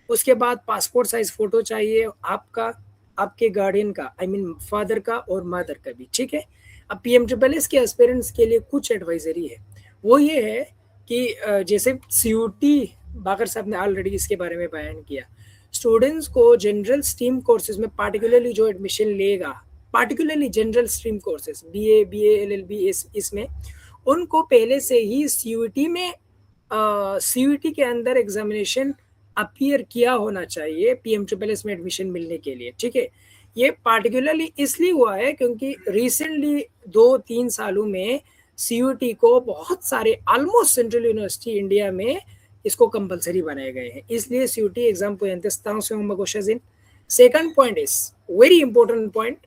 उसके बाद पासपोर्ट साइज फोटो चाहिए आपका, आपके गार्डियन का, आई मीन फादर का और मदर का भी, ठीक है। अब पीएम ट्रिपल एस के एस्पिरेंट्स के लिए कुछ एडवाइजरी है, वो ये है कि जैसे सीयूटी बाकर साहब ने ऑलरेडी इसके बारे में बयान किया, स्टूडेंट्स को जनरल स्ट्रीम कोर्सेज में पार्टिकुलरली जो एडमिशन लेगा, particularly general stream courses BA, LLB, इसमें उनको पहले से ही सीयूटी में सीयूटी के अंदर एग्जामिनेशन अपीयर किया होना चाहिए पीएम ट्रिपल एस में एडमिशन मिलने के लिए, ठीक है। ये पार्टिकुलरली इसलिए हुआ है क्योंकि रिसेंटली 2-3 सालों में सीयूटी को बहुत सारे ऑलमोस्ट सेंट्रल यूनिवर्सिटी इंडिया में इसको कंपलसरी बनाए गए हैं, इसलिए सीयूटी एग्जाम को। Second point is very important point,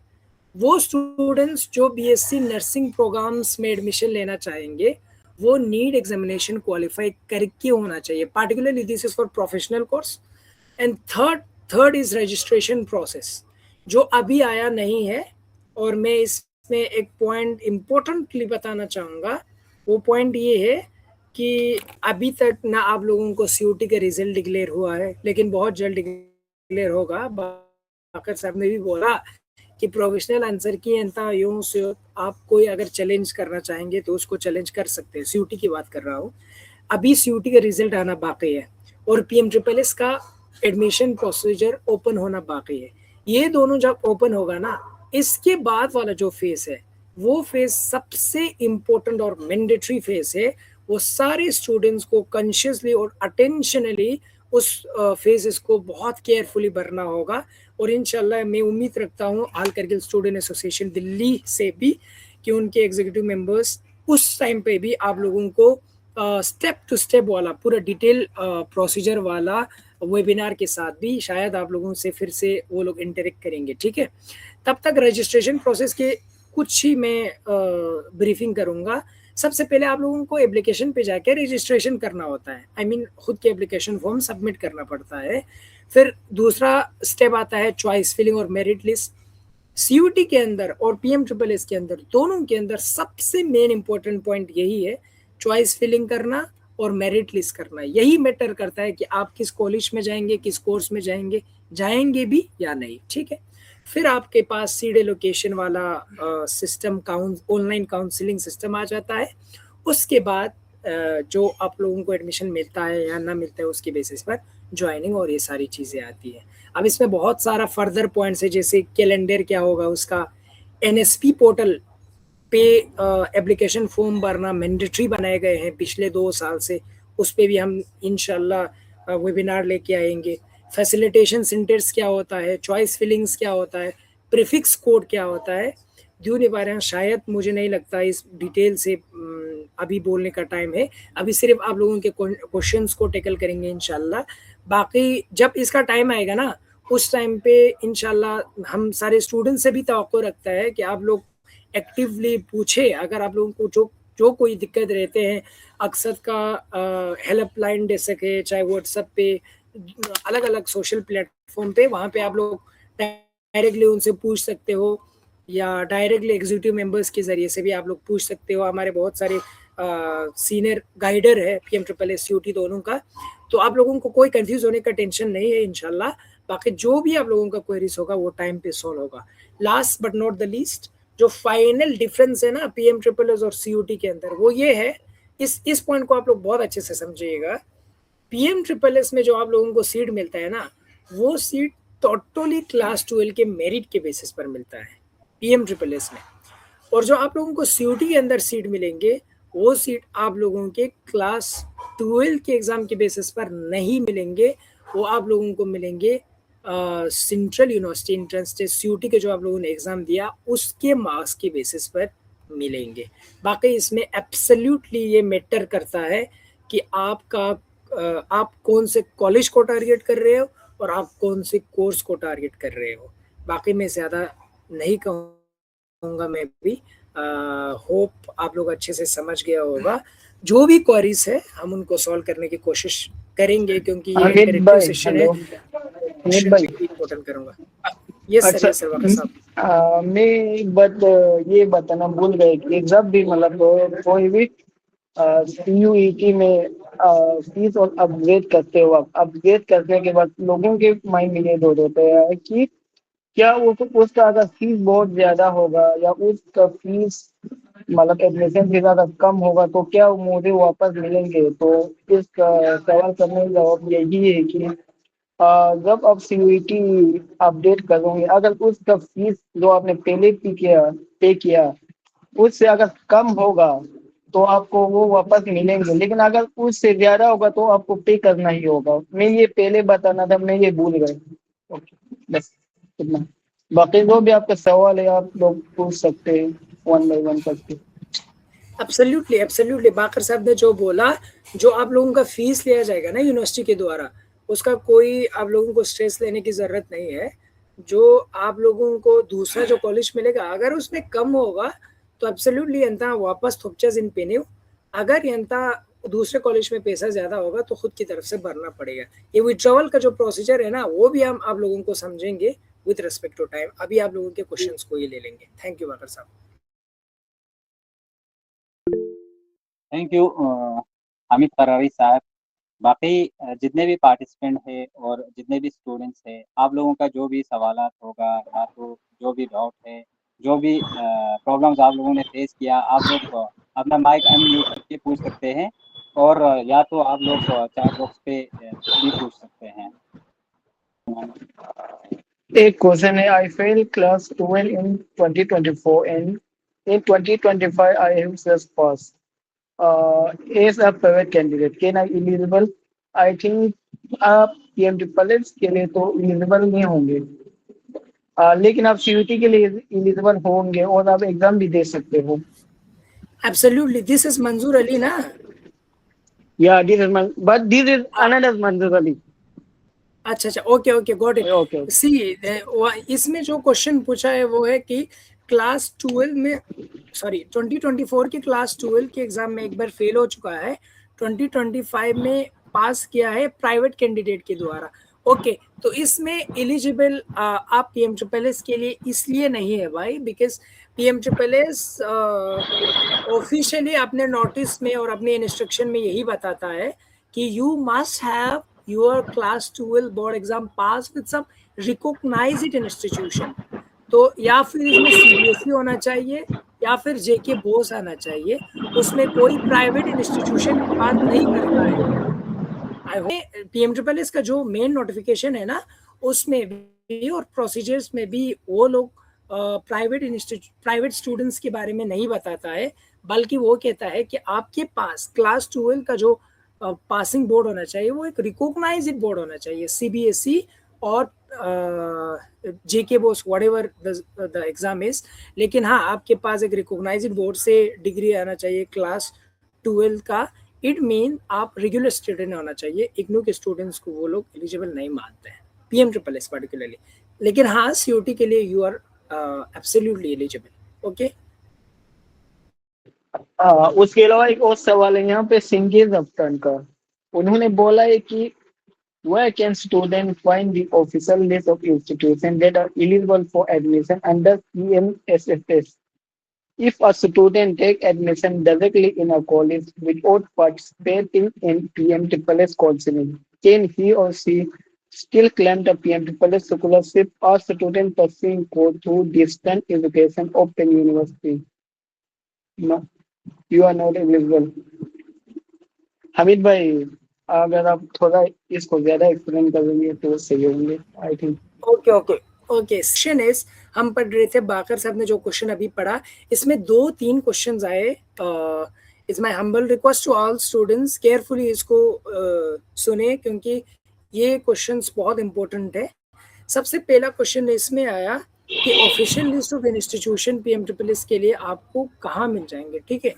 वो स्टूडेंट्स जो बीएससी नर्सिंग प्रोग्राम्स में एडमिशन लेना चाहेंगे, वो नीट एग्जामिनेशन क्वालिफाई करके होना चाहिए, particularly this is for professional course. And third is registration process, जो अभी आया नहीं है, और मैं इसमें एक पॉइंट इम्पोर्टेंटली बताना चाहूँगा। वो पॉइंट ये है कि अभी तक ना आप लोगों को सीयूटी का रिजल्ट डिक्लेयर हुआ है, लेकिन बहुत जल्द डिक्लेयर होगा। बाकर साहब ने भी बोला कि प्रोफेशनल आंसर की यूं से आप कोई अगर चैलेंज करना चाहेंगे तो उसको चैलेंज कर सकते हैं। सीयूटी की बात कर रहा हूँ, अभी सीयूटी का रिजल्ट आना बाकी है और पीएम ट्रिपल एस का एडमिशन प्रोसीजर ओपन होना बाकी है। ये दोनों जब ओपन होगा ना, इसके बाद वाला जो फेज है, वो फेज सबसे इम्पोर्टेंट और मैंडेटरी फेज है। वो सारे स्टूडेंट्स को कॉन्शियसली और अटेंशनली उस फेजेस को बहुत केयरफुली भरना होगा। और इंशाल्लाह मैं उम्मीद रखता हूँ all Kargil student association Delhi से भी कि उनके एग्जीक्यूटिव मेंबर्स उस टाइम पे भी आप लोगों को स्टेप टू स्टेप वाला पूरा डिटेल प्रोसीजर वाला वेबिनार के साथ भी शायद आप लोगों से फिर से वो लोग इंटरेक्ट करेंगे, ठीक है। तब तक रजिस्ट्रेशन प्रोसेस के कुछ ही मैं ब्रीफिंग करूंगा। सबसे पहले आप लोगों को एप्लीकेशन पे जाके रजिस्ट्रेशन करना होता है, आई मीन खुद के एप्लीकेशन फॉर्म सबमिट करना पड़ता है। फिर दूसरा स्टेप आता है चॉइस फिलिंग और मेरिट लिस्ट। सीयूटी के अंदर और PMSSS के अंदर, दोनों के अंदर सबसे मेन इंपॉर्टेंट पॉइंट यही है, चॉइस फिलिंग करना और मेरिट लिस्ट करना। यही मैटर करता है कि आप किस कॉलेज में जाएंगे, किस कोर्स में जाएंगे भी या नहीं, ठीक है। फिर आपके पास सीट एलोकेशन वाला सिस्टम, ऑनलाइन काउंसलिंग सिस्टम आ जाता है। उसके बाद जो आप लोगों को एडमिशन मिलता है या ना मिलता है उसके बेसिस पर ज्वाइनिंग और ये सारी चीज़ें आती है। अब इसमें बहुत सारा फर्दर पॉइंट्स है, जैसे कैलेंडर क्या होगा उसका, NSP पोर्टल पे एप्लीकेशन फॉर्म भरना मैंडेटरी बनाए गए हैं पिछले 2 साल से, उस पर भी हम इंशाल्लाह वेबिनार लेके आएंगे। फैसिलिटेशन सेंटर्स क्या होता है, चॉइस फिलिंग्स क्या होता है, प्रीफिक्स कोड क्या होता है, ड्यू निवारण शायद मुझे नहीं लगता इस डिटेल से अभी बोलने का टाइम है। अभी सिर्फ आप लोगों के क्वेश्चंस को टैकल करेंगे इंशाल्लाह। बाकी जब इसका टाइम आएगा ना, उस टाइम पे इंशाल्लाह हम सारे स्टूडेंट से भी तवक्को रखता है कि आप लोग एक्टिवली पूछे। अगर आप लोगों को जो कोई दिक्कत रहते हैं, अक्सर का हेल्पलाइन दे सके, चाहे व्हाट्सएप पे, अलग अलग सोशल प्लेटफॉर्म पे, वहाँ पे आप लोग डायरेक्टली उनसे पूछ सकते हो, या डायरेक्टली एग्जीक्यूटिव मेंबर्स के जरिए से भी आप लोग पूछ सकते हो। हमारे बहुत सारे सीनियर गाइडर है PMSSS CUT दोनों का, तो आप लोगों को कोई कंफ्यूज होने का टेंशन नहीं है इंशाल्लाह। बाकी जो भी आप लोगों का क्वेरीज होगा वो टाइम पे सॉल्व होगा। Last but not the least, जो फाइनल डिफरेंस है ना PMSSS और CUT के अंदर, वो ये है, इस पॉइंट को आप लोग बहुत अच्छे से समझिएगा। PMSSS में जो आप लोगों को सीट मिलता है ना, वो सीट टोटली क्लास 12 के मेरिट के बेसिस पर मिलता है PMSSS में। और जो आप लोगों को CUT के अंदर सीट मिलेंगे, वो सीट आप लोगों के क्लास 12 के एग्जाम के बेसिस पर नहीं मिलेंगे, वो आप लोगों को मिलेंगे central university entrance test CUT के जो आप लोगों ने एग्जाम दिया उसके मार्क्स के बेसिस पर मिलेंगे। बाकी इसमें एब्सोल्युटली ये मैटर करता है कि आप कौन से कॉलेज को टारगेट कर रहे हो और आप कौन से कोर्स को टारगेट कर रहे हो। बाकी मैं ज़्यादा नहीं कहूँगा, मैं भी होप आप लोग अच्छे से समझ गया होगा। जो भी क्वेरीज है हम उनको सॉल्व करने की कोशिश करेंगे, क्योंकि ये इंटरेक्टिव सेशन है। इम्पोर्टेंट करूँगा। अच्छा, मैं एक बात ये बताना भूल गए कि जब भी मतलब कोई भी CUET में फीस और अपग्रेड करते हो, आप अपग्रेड करने के बाद लोगों के माइंड में ये दौड़ होता है कि क्या वो उसका अगर फीस बहुत ज्यादा होगा या उसका फीस मतलब एडमिशन फीस अगर कम होगा तो क्या मुझे वापस मिलेंगे। तो इसका सवाल करने का जवाब यही है कि जब आप CUET अपडेट करोगे, अगर उसका फीस जो आपने पहले पे किया उससे अगर कम होगा तो आपको वो वापस मिलेंगे, लेकिन अगर उससे ज्यादा होगा तो आपको पे करना ही होगा। मैं ये पहले बताना था, मैं ये भूल गए। ओके, बस इतना। बाकी जो भी आपका सवाल है आप लोग पूछ सकते हैं 1 बाय 1 करके। एब्सोल्युटली बाकर साहब ने जो बोला, जो आप लोगों का फीस लिया जाएगा ना यूनिवर्सिटी के द्वारा, उसका कोई आप लोगों को स्ट्रेस लेने की जरूरत नहीं है। जो आप लोगों को दूसरा जो कॉलेज मिलेगा, अगर उसमें कम होगा तो एब्सोल्युटली यंता वापस थोपचेज इन पेन्यू। अगर यंता दूसरे कॉलेज में पैसा ज्यादा होगा तो खुद की तरफ से भरना पड़ेगा। ये विड्रॉवल का जो प्रोसीजर है ना, वो भी हम आप लोगों को समझेंगे विद रिस्पेक्ट टू टाइम। अभी आप लोगों के क्वेश्चंस को ही ले लेंगे। थैंक यू बाकर साहब। थैंक यू हामिद करारी साहब। बाकी जितने भी पार्टिसिपेंट है और जितने भी स्टूडेंट्स हैं, आप लोगों का जो भी सवालात होगा या तो जो भी डाउट है, जो भी प्रॉब्लम्स आप लोगों ने फेस किया, आप लोग अपना माइक अनम्यूट करके पूछ सकते हैं, और या तो आप लोग चैट बॉक्स पे भी पूछ सकते हैं। एक क्वेश्चन है, आई fail class 12 in 2024 and in 2025 I have just passed. As a private candidate, can I eligible? I think आप PMSSS के लिए तो एलिजिबल नहीं होंगे, लेकिन आप CUT के लिए एलिजिबल होंगे और आप एग्जाम भी दे सकते हो। Absolutely, this is Manzoor Ali ना? Yeah, this is but this is another Manzoor Ali. अच्छा, okay okay, got it. Okay. सी इसमें जो क्वेश्चन पूछा है वो है कि क्लास 12 में, सॉरी 2024 के क्लास 12 के एग्जाम में एक बार फेल हो चुका है, 2025 में पास किया है प्राइवेट कैंडिडेट के द्वारा। ओके, तो इसमें एलिजिबल आप पीएम ट्रिपल एस के लिए इसलिए नहीं है भाई, because PM triple S officially अपने नोटिस में और अपने इंस्ट्रक्शन में यही बताता है कि you must have your class 12 board exam pass with some recognized institution. तो या फिर इसमें सीबीएसई होना चाहिए या फिर जेके बोस आना चाहिए, उसमें कोई प्राइवेट इंस्टीट्यूशन की बात नहीं करता है। पीएम ट्रिपल एस का जो मेन नोटिफिकेशन है ना, उसमें भी और प्रोसीजर्स में भी वो लोग प्राइवेट स्टूडेंट्स के बारे में नहीं बताता है, बल्कि वो कहता है कि आपके पास क्लास 12 का जो पासिंग बोर्ड होना चाहिए वो एक रिकॉग्नाइज्ड बोर्ड होना चाहिए, सीबीएसई और J K BOSE whatever the exam is. लेकिन हाँ, आपके पास एक रिकॉग्नाइज्ड बोर्ड से डिग्री आना चाहिए क्लास 12 का। इट मीन आप रेगुलर स्टूडेंट होना चाहिए। इग्नू के स्टूडेंट्स को वो लोग एलिजिबल नहीं मानते हैं, पीएम ट्रिपल एस पर्टिकुलरली। लेकिन हाँ, सीओटी के लिए you are absolutely eligible. Okay, उसके अलावा एक और सवाल है यहाँ पे सिंगेज अफ्तान का। उन्होंने बोला है कि where can students find the official list of institutions that are eligible for admission under PMSSS? If a student take admission directly in a college without participating in PMSSS counseling, can he or she still claim the PMSSS scholarship? Or student pursuing course through distance education open university? No, you are not eligible. Hamid भाई, अगर आप थोड़ा इसको ज्यादा explain करेंगे तो सही होंगे, I think. Okay okay okay. Session is, हम पढ़ रहे थे, बाकर साहब ने जो क्वेश्चन अभी पढ़ा, इसमें 2-3 क्वेश्चंस आए। It's my humble request to all students, carefully इसको सुने क्योंकि ये क्वेश्चंस बहुत इंपॉर्टेंट है। सबसे पहला क्वेश्चन इसमें आया कि official list of institution PM triple S के लिए आपको कहाँ मिल जाएंगे। ठीक है,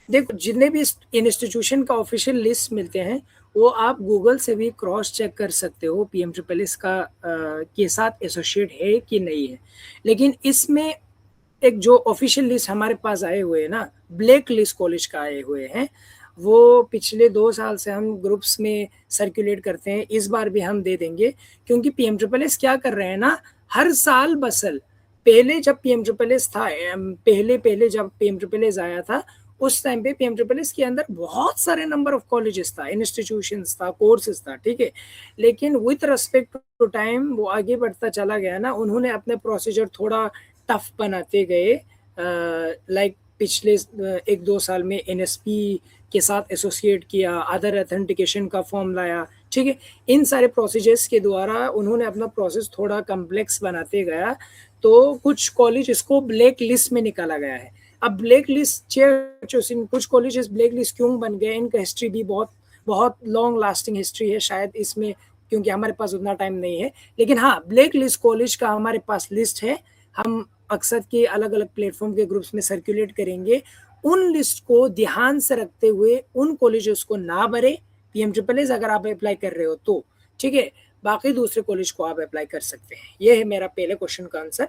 देखो, जितने भी इंस्टीट्यूशन का ऑफिशियल लिस्ट मिलते हैं वो आप गूगल से भी क्रॉस चेक कर सकते हो पीएम ट्रिपल एस का के साथ एसोसिएट है कि नहीं है। लेकिन इसमें एक जो ऑफिशियल लिस्ट हमारे पास आए हुए हैं ना, ब्लैक लिस्ट कॉलेज का आए हुए हैं, वो पिछले 2 साल से हम ग्रुप्स में सर्कुलेट करते हैं। इस बार भी हम दे देंगे, क्योंकि पीएम ट्रिपल एस क्या कर रहे हैं ना, हर साल बसल, पहले जब पीएम ट्रिपल एस था, पहले जब पीएम ट्रिपल एस आया था, उस टाइम पे पीएम ट्रिपल एस के अंदर बहुत सारे नंबर ऑफ कॉलेजेस था, इंस्टीट्यूशंस था, कोर्सेज था। ठीक है, लेकिन विथ रेस्पेक्ट टू टाइम वो आगे बढ़ता चला गया ना, उन्होंने अपने प्रोसीजर थोड़ा टफ बनाते गए। लाइक पिछले 1-2 साल में एनएसपी के साथ एसोसिएट किया, अदर ऑथेंटिकेशन का फॉर्म लाया। ठीक है, इन सारे प्रोसीजर्स के द्वारा उन्होंने अपना प्रोसेस थोड़ा कम्प्लेक्स बनाते गया, तो कुछ कॉलेज इसको ब्लैक लिस्ट में निकाला गया है। अब ब्लैक लिस्ट कुछ कॉलेजेस ब्लैक लिस्ट क्यों बन गए, इनका हिस्ट्री भी बहुत बहुत लॉन्ग लास्टिंग हिस्ट्री है, शायद इसमें क्योंकि हमारे पास उतना टाइम नहीं है। लेकिन हाँ, ब्लैक लिस्ट कॉलेज का हमारे पास लिस्ट है, हम अक्सर के अलग अलग प्लेटफॉर्म के ग्रुप्स में सर्कुलेट करेंगे। उन लिस्ट को ध्यान से रखते हुए उन कॉलेजेस को ना भरे पीएम ट्रिपल एस अगर आप अप्लाई कर रहे हो तो। ठीक है, बाकी दूसरे कॉलेज को आप अप्लाई कर सकते हैं। ये है मेरा पहले क्वेश्चन का आंसर।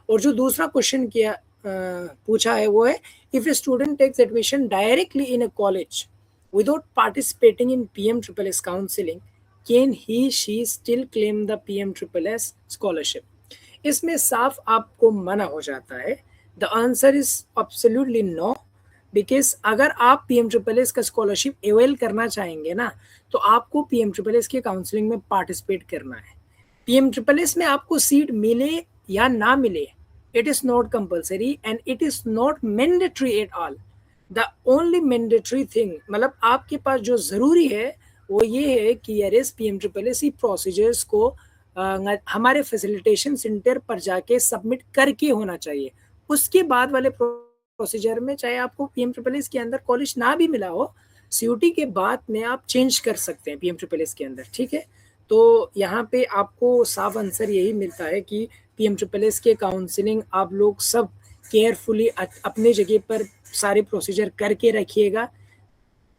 और जो दूसरा क्वेश्चन किया पूछा है वो है, if a student takes admission directly in a college without participating in PMSSS counseling, can he she still claim the PMSSS scholarship? इसमें साफ आपको मना हो जाता है। The answer is absolutely no, because अगर आप PMSSS का स्कॉलरशिप अवेल करना चाहेंगे ना, तो आपको PMSSS के काउंसलिंग में पार्टिसिपेट करना है। PMSSS में आपको सीट मिले या ना मिले, it is not compulsory and it is not mandatory at all. The only mandatory thing, मतलब आपके पास जो ज़रूरी है वो ये है कि यार PMSSS प्रोसीजर्स को हमारे फैसिलिटेशन सेंटर पर जाके सबमिट करके होना चाहिए। उसके बाद वाले प्रोसीजर में चाहे आपको PMSSS के अंदर कॉलेज ना भी मिला हो, सीयूटी के बाद में आप चेंज कर सकते हैं PMSSS के अंदर। ठीक है, तो यहाँ पे आपको साफ आंसर यही मिलता है कि PMSSS के काउंसलिंग आप लोग सब केयरफुली अपने जगह पर सारे प्रोसीजर करके रखिएगा,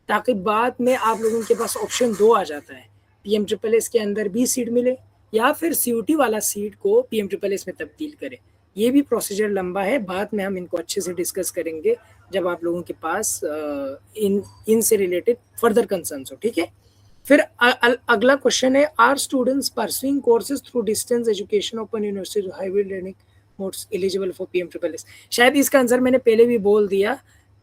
ताकि बाद में आप लोगों के पास ऑप्शन 2 आ जाता है, PMSSS के अंदर भी सीट मिले या फिर COT वाला सीट को PMSSS में तब्दील करें। ये भी प्रोसीजर लंबा है, बाद में हम इनको अच्छे से डिस्कस करेंगे जब आप लोगों के पास इनसे रिलेटेड फर्दर कंसर्न्स हो, ठीक है। फिर अगला क्वेश्चन है, are students pursuing courses through distance education open university hybrid learning modes eligible for PMSSS? शायद इसका आंसर मैंने पहले भी बोल दिया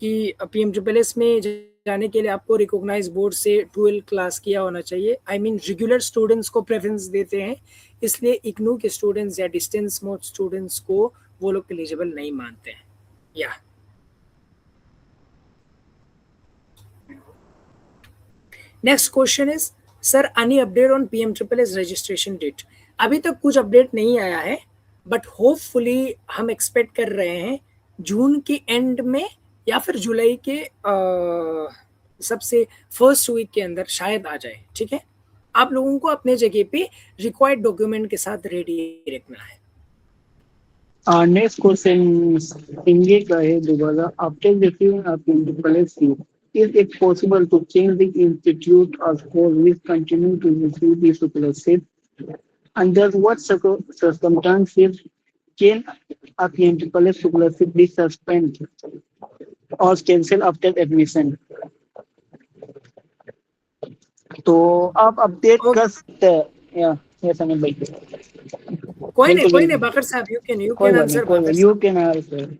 कि PMSSS में जाने के लिए आपको रिकॉग्नाइज बोर्ड से 12 क्लास किया होना चाहिए। आई मीन रेगुलर स्टूडेंट्स को प्रेफरेंस देते हैं, इसलिए इग्नू के स्टूडेंट्स या डिस्टेंस मोड स्टूडेंट्स को वो लोग एलिजिबल नहीं मानते हैं। या next question is, sir any update on PMSSS registration date? अभी तक कुछ अपडेट नहीं आया है, बट होपफुली हम एक्सपेक्ट कर रहे हैं जून के एंड में या फिर जुलाई के सबसे फर्स्ट वीक के अंदर शायद आ जाए, ठीक है। आप लोगों को अपने जगह पे रिक्वायर्ड डॉक्यूमेंट के साथ रेडी रखना है। नेक्स्ट क्वेश्चन सिंगे का है दोबारा, after receiving a PMSSS seat, is it possible to change the institute or course which continue to receive the scholarship? Under what circumstances can a PMSSS scholarship be suspended or cancelled after admission? तो आप update कर सकते हैं या समीर भाई? कोई नहीं बाकर साहब, you can answer. You can answer.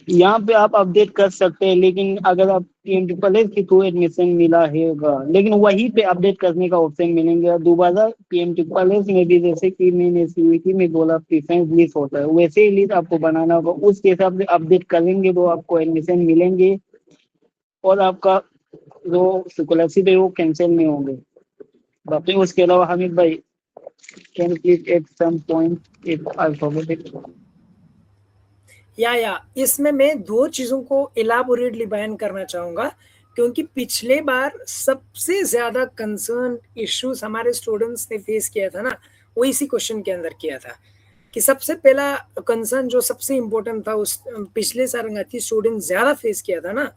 यहाँ पे आप अपडेट कर सकते हैं, लेकिन अगर आप PMSSS की थ्रू एडमिशन मिला है, लेकिन वहीं पे अपडेट करने का ऑप्शन मिलेंगे दोबारा। PMSSS में भी जैसे कि मैंने CUET में बोला प्रीफरेंस लिस्ट होता है, वैसे ही लिस्ट आपको बनाना होगा, उसके हिसाब से अपडेट करेंगे तो आपको एडमिशन मिलेंगे और आपका जो स्कॉलरशिप है वो कैंसिल नहीं होंगे। बाकी उसके अलावा हमीद भाई, can please at some point if I forgot it? या इसमें मैं 2 चीजों को इलाबोरेटली बयान करना चाहूंगा, क्योंकि पिछले बार सबसे ज्यादा कंसर्न इश्यूज हमारे स्टूडेंट्स ने फेस किया था ना, वो इसी क्वेश्चन के अंदर किया था कि सबसे पहला कंसर्न जो सबसे इम्पोर्टेंट था उस पिछले सारंगाती स्टूडेंट ज्यादा फेस किया था ना,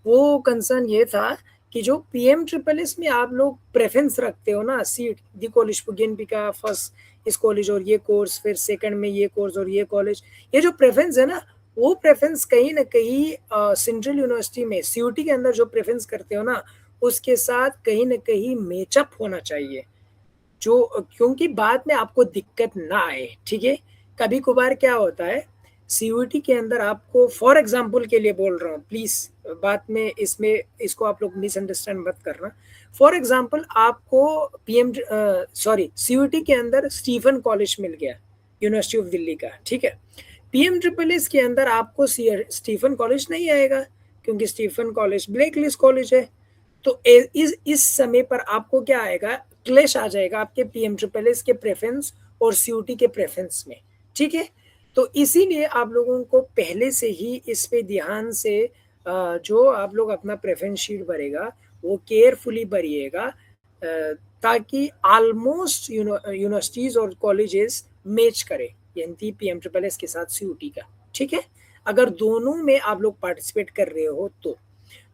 वो कंसर्न ये था कि जो PMSSS में आप लोग प्रेफरेंस रखते हो ना सीट, दी कॉलेज पुगेनपी का फर्स्ट इस कॉलेज और ये कोर्स, फिर सेकंड में ये कोर्स और ये कॉलेज, ये जो प्रेफरेंस है ना, वो प्रेफरेंस कहीं ना कहीं सेंट्रल यूनिवर्सिटी में CUT के अंदर जो प्रेफरेंस करते हो ना, उसके साथ कहीं ना कहीं मैचअप होना चाहिए, जो क्योंकि बाद में आपको दिक्कत ना आए, ठीक है। कभी कभार क्या होता है CUT के अंदर आपको, फॉर एग्जाम्पल के लिए बोल रहा हूँ, प्लीज बाद में इसको आप लोग मिसअंडरस्टैंड मत करना। फॉर एग्जाम्पल आपको CUT के अंदर स्टीफन कॉलेज मिल गया, यूनिवर्सिटी ऑफ दिल्ली का, ठीक है। PMSSS के अंदर आपको स्टीफन कॉलेज नहीं आएगा, क्योंकि Stephen college blacklist college है। तो इस समय पर आपको क्या आएगा, क्लैश आ जाएगा आपके PMSSS के प्रेफरेंस और CUT के प्रेफरेंस में, ठीक है। तो इसीलिए आप लोगों को पहले से ही इस पे ध्यान से जो आप लोग अपना प्रेफरेंस शीट भरेगा वो केयरफुली भरिएगा, ताकि ऑलमोस्ट यूनिवर्सिटीज और कॉलेजेस मैच करें, यानी PMSSS के साथ CUT का, ठीक है। अगर दोनों में आप लोग पार्टिसिपेट कर रहे हो तो।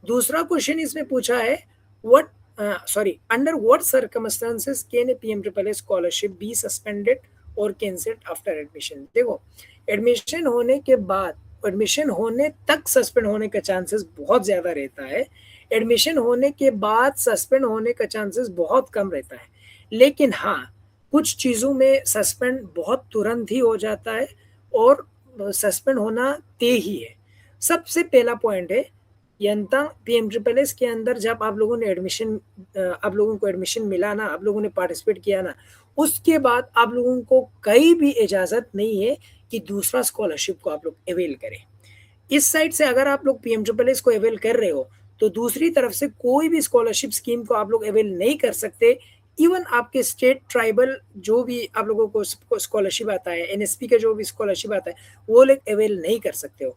दूसरा क्वेश्चन इसमें पूछा है, under what circumstances can a PMSSS scholarship be suspended और कैंसिल्ड आफ्टर एडमिशन? देखो, एडमिशन होने के बाद, एडमिशन होने तक सस्पेंड होने का चांसेस बहुत ज्यादा रहता है, एडमिशन होने के बाद सस्पेंड होने का चांसेस बहुत कम रहता है। लेकिन हाँ, कुछ चीजों में सस्पेंड बहुत तुरंत ही हो जाता है और सस्पेंड होना तय ही है। सबसे पहला पॉइंट है, यंता PMSSS के अंदर जब आप लोगों को एडमिशन मिला ना, आप लोगों ने पार्टिसिपेट किया ना, उसके बाद आप लोगों को कहीं भी इजाजत नहीं है कि दूसरा स्कॉलरशिप को आप लोग अवेल करें। इस साइड से अगर आप लोग PMSSS को अवेल कर रहे हो तो दूसरी तरफ से कोई भी स्कॉलरशिप स्कीम को आप लोग अवेल नहीं कर सकते। इवन आपके स्टेट ट्राइबल जो भी आप लोगों को स्कॉलरशिप आता है, NSP का जो भी स्कॉलरशिप आता है, वो लोग अवेल नहीं कर सकते हो,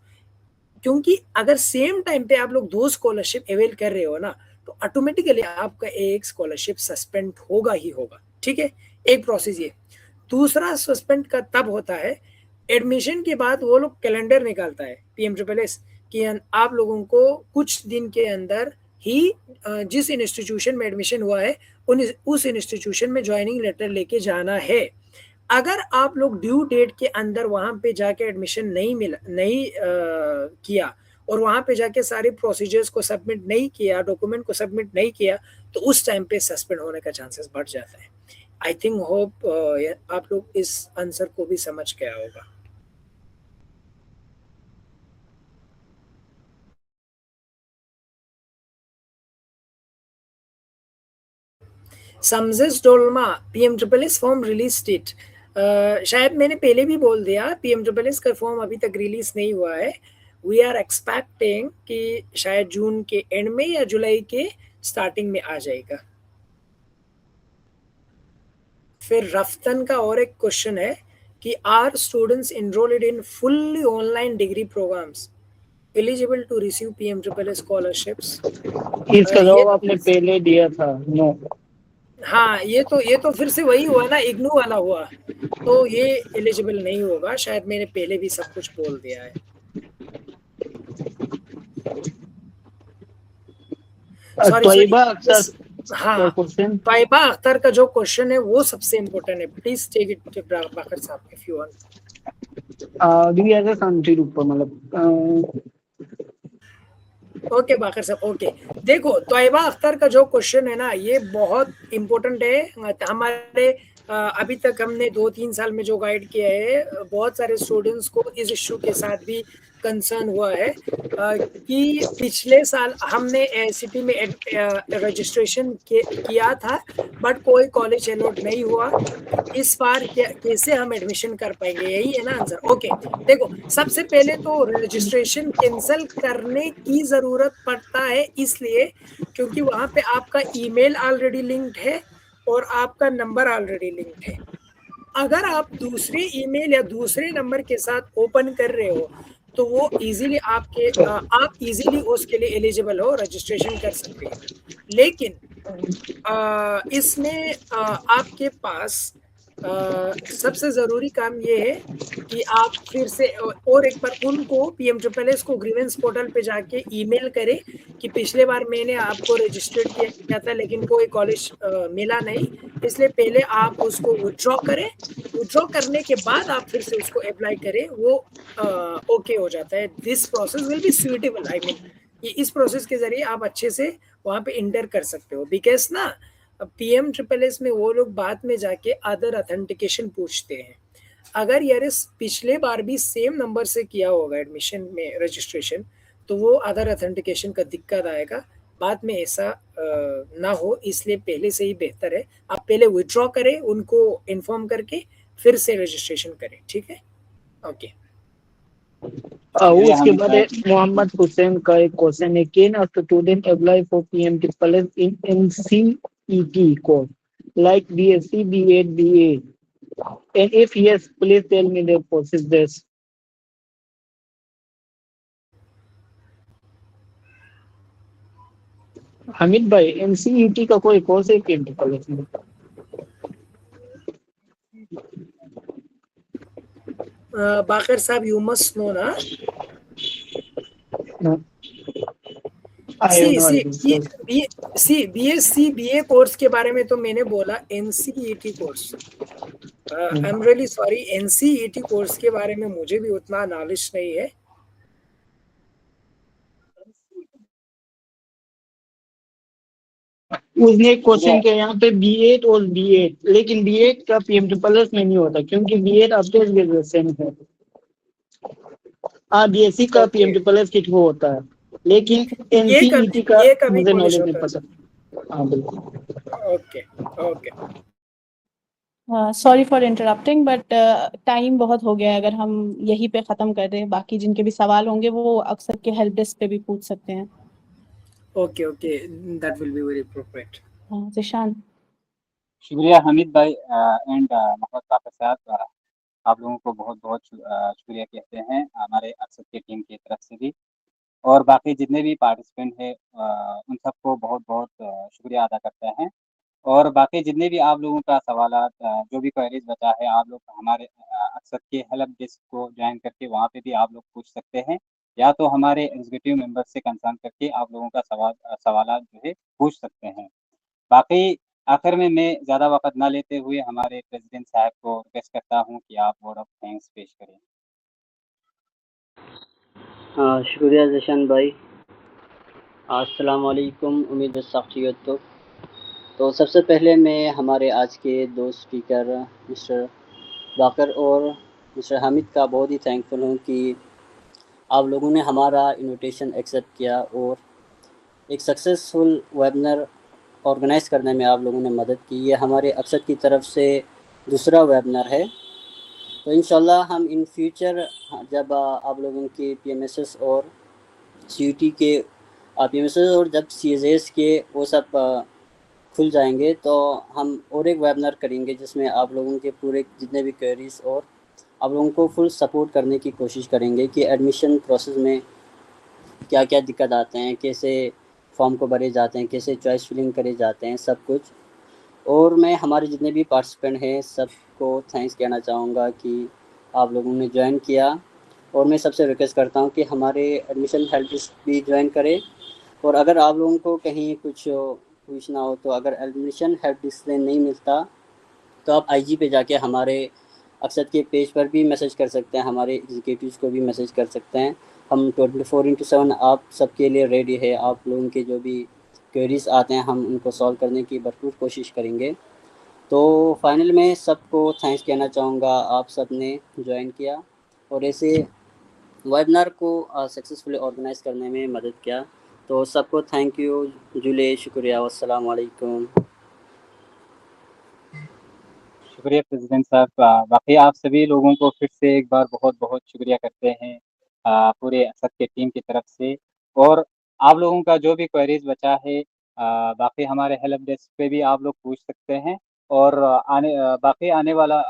क्योंकि अगर सेम टाइम पे आप लोग 2 स्कॉलरशिप अवेल कर रहे हो ना, तो ऑटोमेटिकली आपका एक स्कॉलरशिप सस्पेंड होगा ही होगा, ठीक है। एक प्रोसेस ये। दूसरा सस्पेंड का तब होता है एडमिशन के बाद वो लोग कैलेंडर निकालता है PMSSS कि आप लोगों को कुछ दिन के अंदर ही जिस इंस्टीट्यूशन में एडमिशन हुआ है उस इंस्टीट्यूशन में ज्वाइनिंग लेटर लेके जाना है। अगर आप लोग ड्यू डेट के अंदर वहां पे जाके एडमिशन नहीं किया और वहां पे जाके सारे प्रोसीजर्स को सबमिट नहीं किया, डॉक्यूमेंट को सबमिट नहीं किया, तो उस टाइम पे सस्पेंड होने का चांसेस बढ़ जाता है। आई थिंक होप आप लोग इस आंसर को भी समझ गया होगा। समझस Dolma PMSSS form release date, शायद मैंने पहले भी बोल दिया, PMSSS का फॉर्म अभी तक रिलीज नहीं हुआ है। वी आर एक्सपेक्टिंग कि शायद जून के एंड में या जुलाई के स्टार्टिंग में आ जाएगा। फिर रफ्तन का और एक क्वेश्चन है कि are students enrolled in fully online degree programs eligible to receive PMSSS scholarships? इसका जवाब आपने पहले दिया था, नो। हाँ, ये तो फिर से वही हुआ ना, इग्नू वाला हुआ, तो ये एलिजिबल नहीं होगा। शायद मैंने पहले भी सब कुछ बोल दिया है। तोयबा अख्तर हाँ, क्वेश्चन, तोयबा अख्तर का जो क्वेश्चन है वो सबसे इम्पोर्टेंट है। प्लीज टेक इट बाकर साहब इफ यू वांट। दिव्या का शांति रूप मतलब ओके बाकर साहब, ओके। देखो, तोयबा अख्तर का जो क्वेश्चन है ना, ये बहुत इम्पोर्टेंट है। हमारे अभी तक हमने 2-3 साल में जो गाइड किया है, बहुत सारे स्टूडेंट्स को इस इश्यू के साथ भी कंसर्न हुआ है कि पिछले साल हमने AICTE में रजिस्ट्रेशन किया था, बट कोई कॉलेज अलॉट नहीं हुआ। इस बार कैसे हम एडमिशन कर पाएंगे, यही है ना आंसर। ओके, देखो, सबसे पहले तो रजिस्ट्रेशन कैंसिल करने की जरूरत पड़ता है, इसलिए क्योंकि वहां पे आपका ईमेल ऑलरेडी लिंक्ड है और आपका नंबर ऑलरेडी लिंक्ड है। अगर आप दूसरे ईमेल या दूसरे नंबर के साथ ओपन कर रहे हो तो वो इजीली आप इजीली उसके लिए एलिजिबल हो, रजिस्ट्रेशन कर सकते हैं। लेकिन इसमें आपके पास सबसे ज़रूरी काम ये है कि आप फिर से और एक बार उनको PMSSS को ग्रीवेंस पोर्टल पे जाके ईमेल करें कि पिछले बार मैंने आपको रजिस्टर्ड किया था लेकिन कोई कॉलेज मिला नहीं, इसलिए पहले आप उसको विथड्रॉ करें। विथड्रॉ करने के बाद आप फिर से उसको अप्लाई करें, वो ओके हो जाता है। This process will be suitable, I mean ये इस प्रोसेस के जरिए आप अच्छे से वहाँ पे इंटर कर सकते हो। बिकॉज ना PMSSS में वो लोग बाद में जाके अदर ऑथेंटिकेशन पूछते हैं। अगर यार पिछले बार भी सेम नंबर से किया होगा एडमिशन में रजिस्ट्रेशन, तो वो अदर ऑथेंटिकेशन का दिक्कत आएगा। बाद में ऐसा ना हो, इसलिए पहले से ही बेहतर है आप पहले विथड्रॉ करें, उनको इन्फॉर्म करके फिर से रजिस्ट्रेशन करें। ठीक है, ओके। उसके बाद मोहम्मद हुसैन का एक क्वेश्चन है, can a student apply for PMSSS in NCET course like BSc, B.Ed, BA, and if yes, please tell me the procedures. Hamid भाई, NCET का कोई कोर्स है PMSSS में? बाकर साहब, यू मस्ट नो ना। No. I have no idea. BSc BA course के बारे में तो मैंने बोला, NCET course, I am really sorry, NCET course के बारे में मुझे भी उतना नॉलेज नहीं है। उसने एक क्वेश्चन किया यहाँ पे B.Ed और B.Ed, लेकिन B.Ed का PMSSS में नहीं होता क्योंकि B.Ed आफ्टर ग्रेजुएशन है। BSc का PMSSS के थ्रू होता है, लेकिन NCET का मुझे नॉलेज नहीं पता। हाँ बिल्कुल, okay okay. Sorry for interrupting, but time बहुत हो गया है। अगर हम यहीं पे ख़त्म कर दें, बाकी जिनके भी सवाल होंगे वो अक्सर के हेल्प डेस्क पे भी पूछ सकते हैं। Okay okay, that will be very appropriate. हाँ, जिशान। शुक्रिया हामिद भाई एंड मोहम्मद बाकर साहब, आप लोगों को बहुत बहुत शुक्रिया कहते हैं हमारे अरसद की टीम की तरफ से भी, और बाकी जितने भी पार्टिसिपेंट हैं उन सबको बहुत बहुत शुक्रिया अदा करते हैं। और बाकी जितने भी आप लोगों का सवाल जो भी क्वेरीज बचा है, आप लोग हमारे अक्सर के हेल्प डेस्क को ज्वाइन करके वहाँ पे भी आप लोग पूछ सकते हैं, या तो हमारे एग्जीक्यूटिव मेंबर से कंसर्न करके आप लोगों का सवालात जो है पूछ सकते हैं। बाकी आखिर में मैं ज़्यादा वक़्त ना लेते हुए हमारे प्रेज़िडेंट साहब को रिक्वेस्ट करता हूँ कि आप वर्ड ऑफ थैंक्स पेश करें। शुक्रिया जशन भाई। अस्सलाम वालेकुम। उम्मीद है सब ठीक है। तो सबसे पहले मैं हमारे आज के दो स्पीकर मिस्टर बाकर और मिस्टर हामिद का बहुत ही थैंकफुल हूँ कि आप लोगों ने हमारा इनविटेशन एक्सेप्ट किया और एक सक्सेसफुल वेबिनार ऑर्गेनाइज़ करने में आप लोगों ने मदद की। ये हमारे अक्सर की तरफ से दूसरा वेबिनार है। तो इंशाल्लाह हम इन फ्यूचर जब आप लोगों के पीएमएसएस और सीयूटी के पीएमएसएस और जब सीएसएस के वो सब खुल जाएंगे तो हम और एक वेबिनार करेंगे जिसमें आप लोगों के पूरे जितने भी क्वेरीज और आप लोगों को फुल सपोर्ट करने की कोशिश करेंगे कि एडमिशन प्रोसेस में क्या क्या दिक्कत आते हैं, कैसे फॉर्म को भरे जाते हैं, कैसे चॉइस फिलिंग करे जाते हैं, सब कुछ। और मैं हमारे जितने भी पार्टिसिपेंट हैं सबको थैंक्स कहना चाहूँगा कि आप लोगों ने ज्वाइन किया। और मैं सबसे रिक्वेस्ट करता हूँ कि हमारे एडमिशन हेल्प डेस्क भी ज्वाइन करें। और अगर आप लोगों को कहीं कुछ पूछना हो तो अगर एडमिशन हेल्प डेस्क से नहीं मिलता तो आप आईजी पे जाके हमारे अक्सर के पेज पर भी मैसेज कर सकते हैं, हमारे एग्जीक्यूटिव्स को भी मैसेज कर सकते हैं। हम 24/7 आप सबके लिए रेडी है। आप लोगों के जो भी क्वेरीज आते हैं हम उनको सॉल्व करने की भरपूर कोशिश करेंगे। तो फाइनल में सबको थैंक्स कहना चाहूँगा, आप सब ने ज्वाइन किया और ऐसे वेबिनार को सक्सेसफुली ऑर्गेनाइज करने में मदद किया। तो सबको थैंक यू, जुले, शुक्रिया, वस्सलाम वालेकुम। शुक्रिया प्रेसिडेंट साहब। बाकी आप सभी लोगों को फिर से एक बार बहुत-बहुत शुक्रिया करते हैं पूरे असद के टीम की तरफ से। और आप लोगों का जो भी क्वेरीज़ बचा है बाकी हमारे हेल्प डेस्क पे भी आप लोग पूछ सकते हैं। और बाकी आने वाला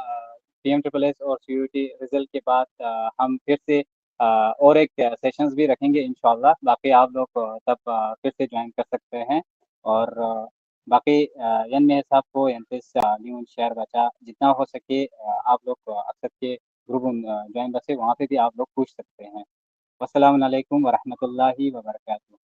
पीएमएसएस और सीयूईटी रिज़ल्ट के बाद हम फिर से और एक सेशंस भी रखेंगे इंशाअल्लाह। बाकी आप लोग तब फिर से जॉइन कर सकते हैं। और बाकी yan मेरे साहब को यांतेस न्यू शेयर बचा जितना हो सके आप लोग अक्सर के ग्रुप ज्वाइन बसे वहाँ पे भी आप लोग पूछ सकते हैं। वस्सलाम वालेकुम व रहमतुल्लाहि व बरकातहू।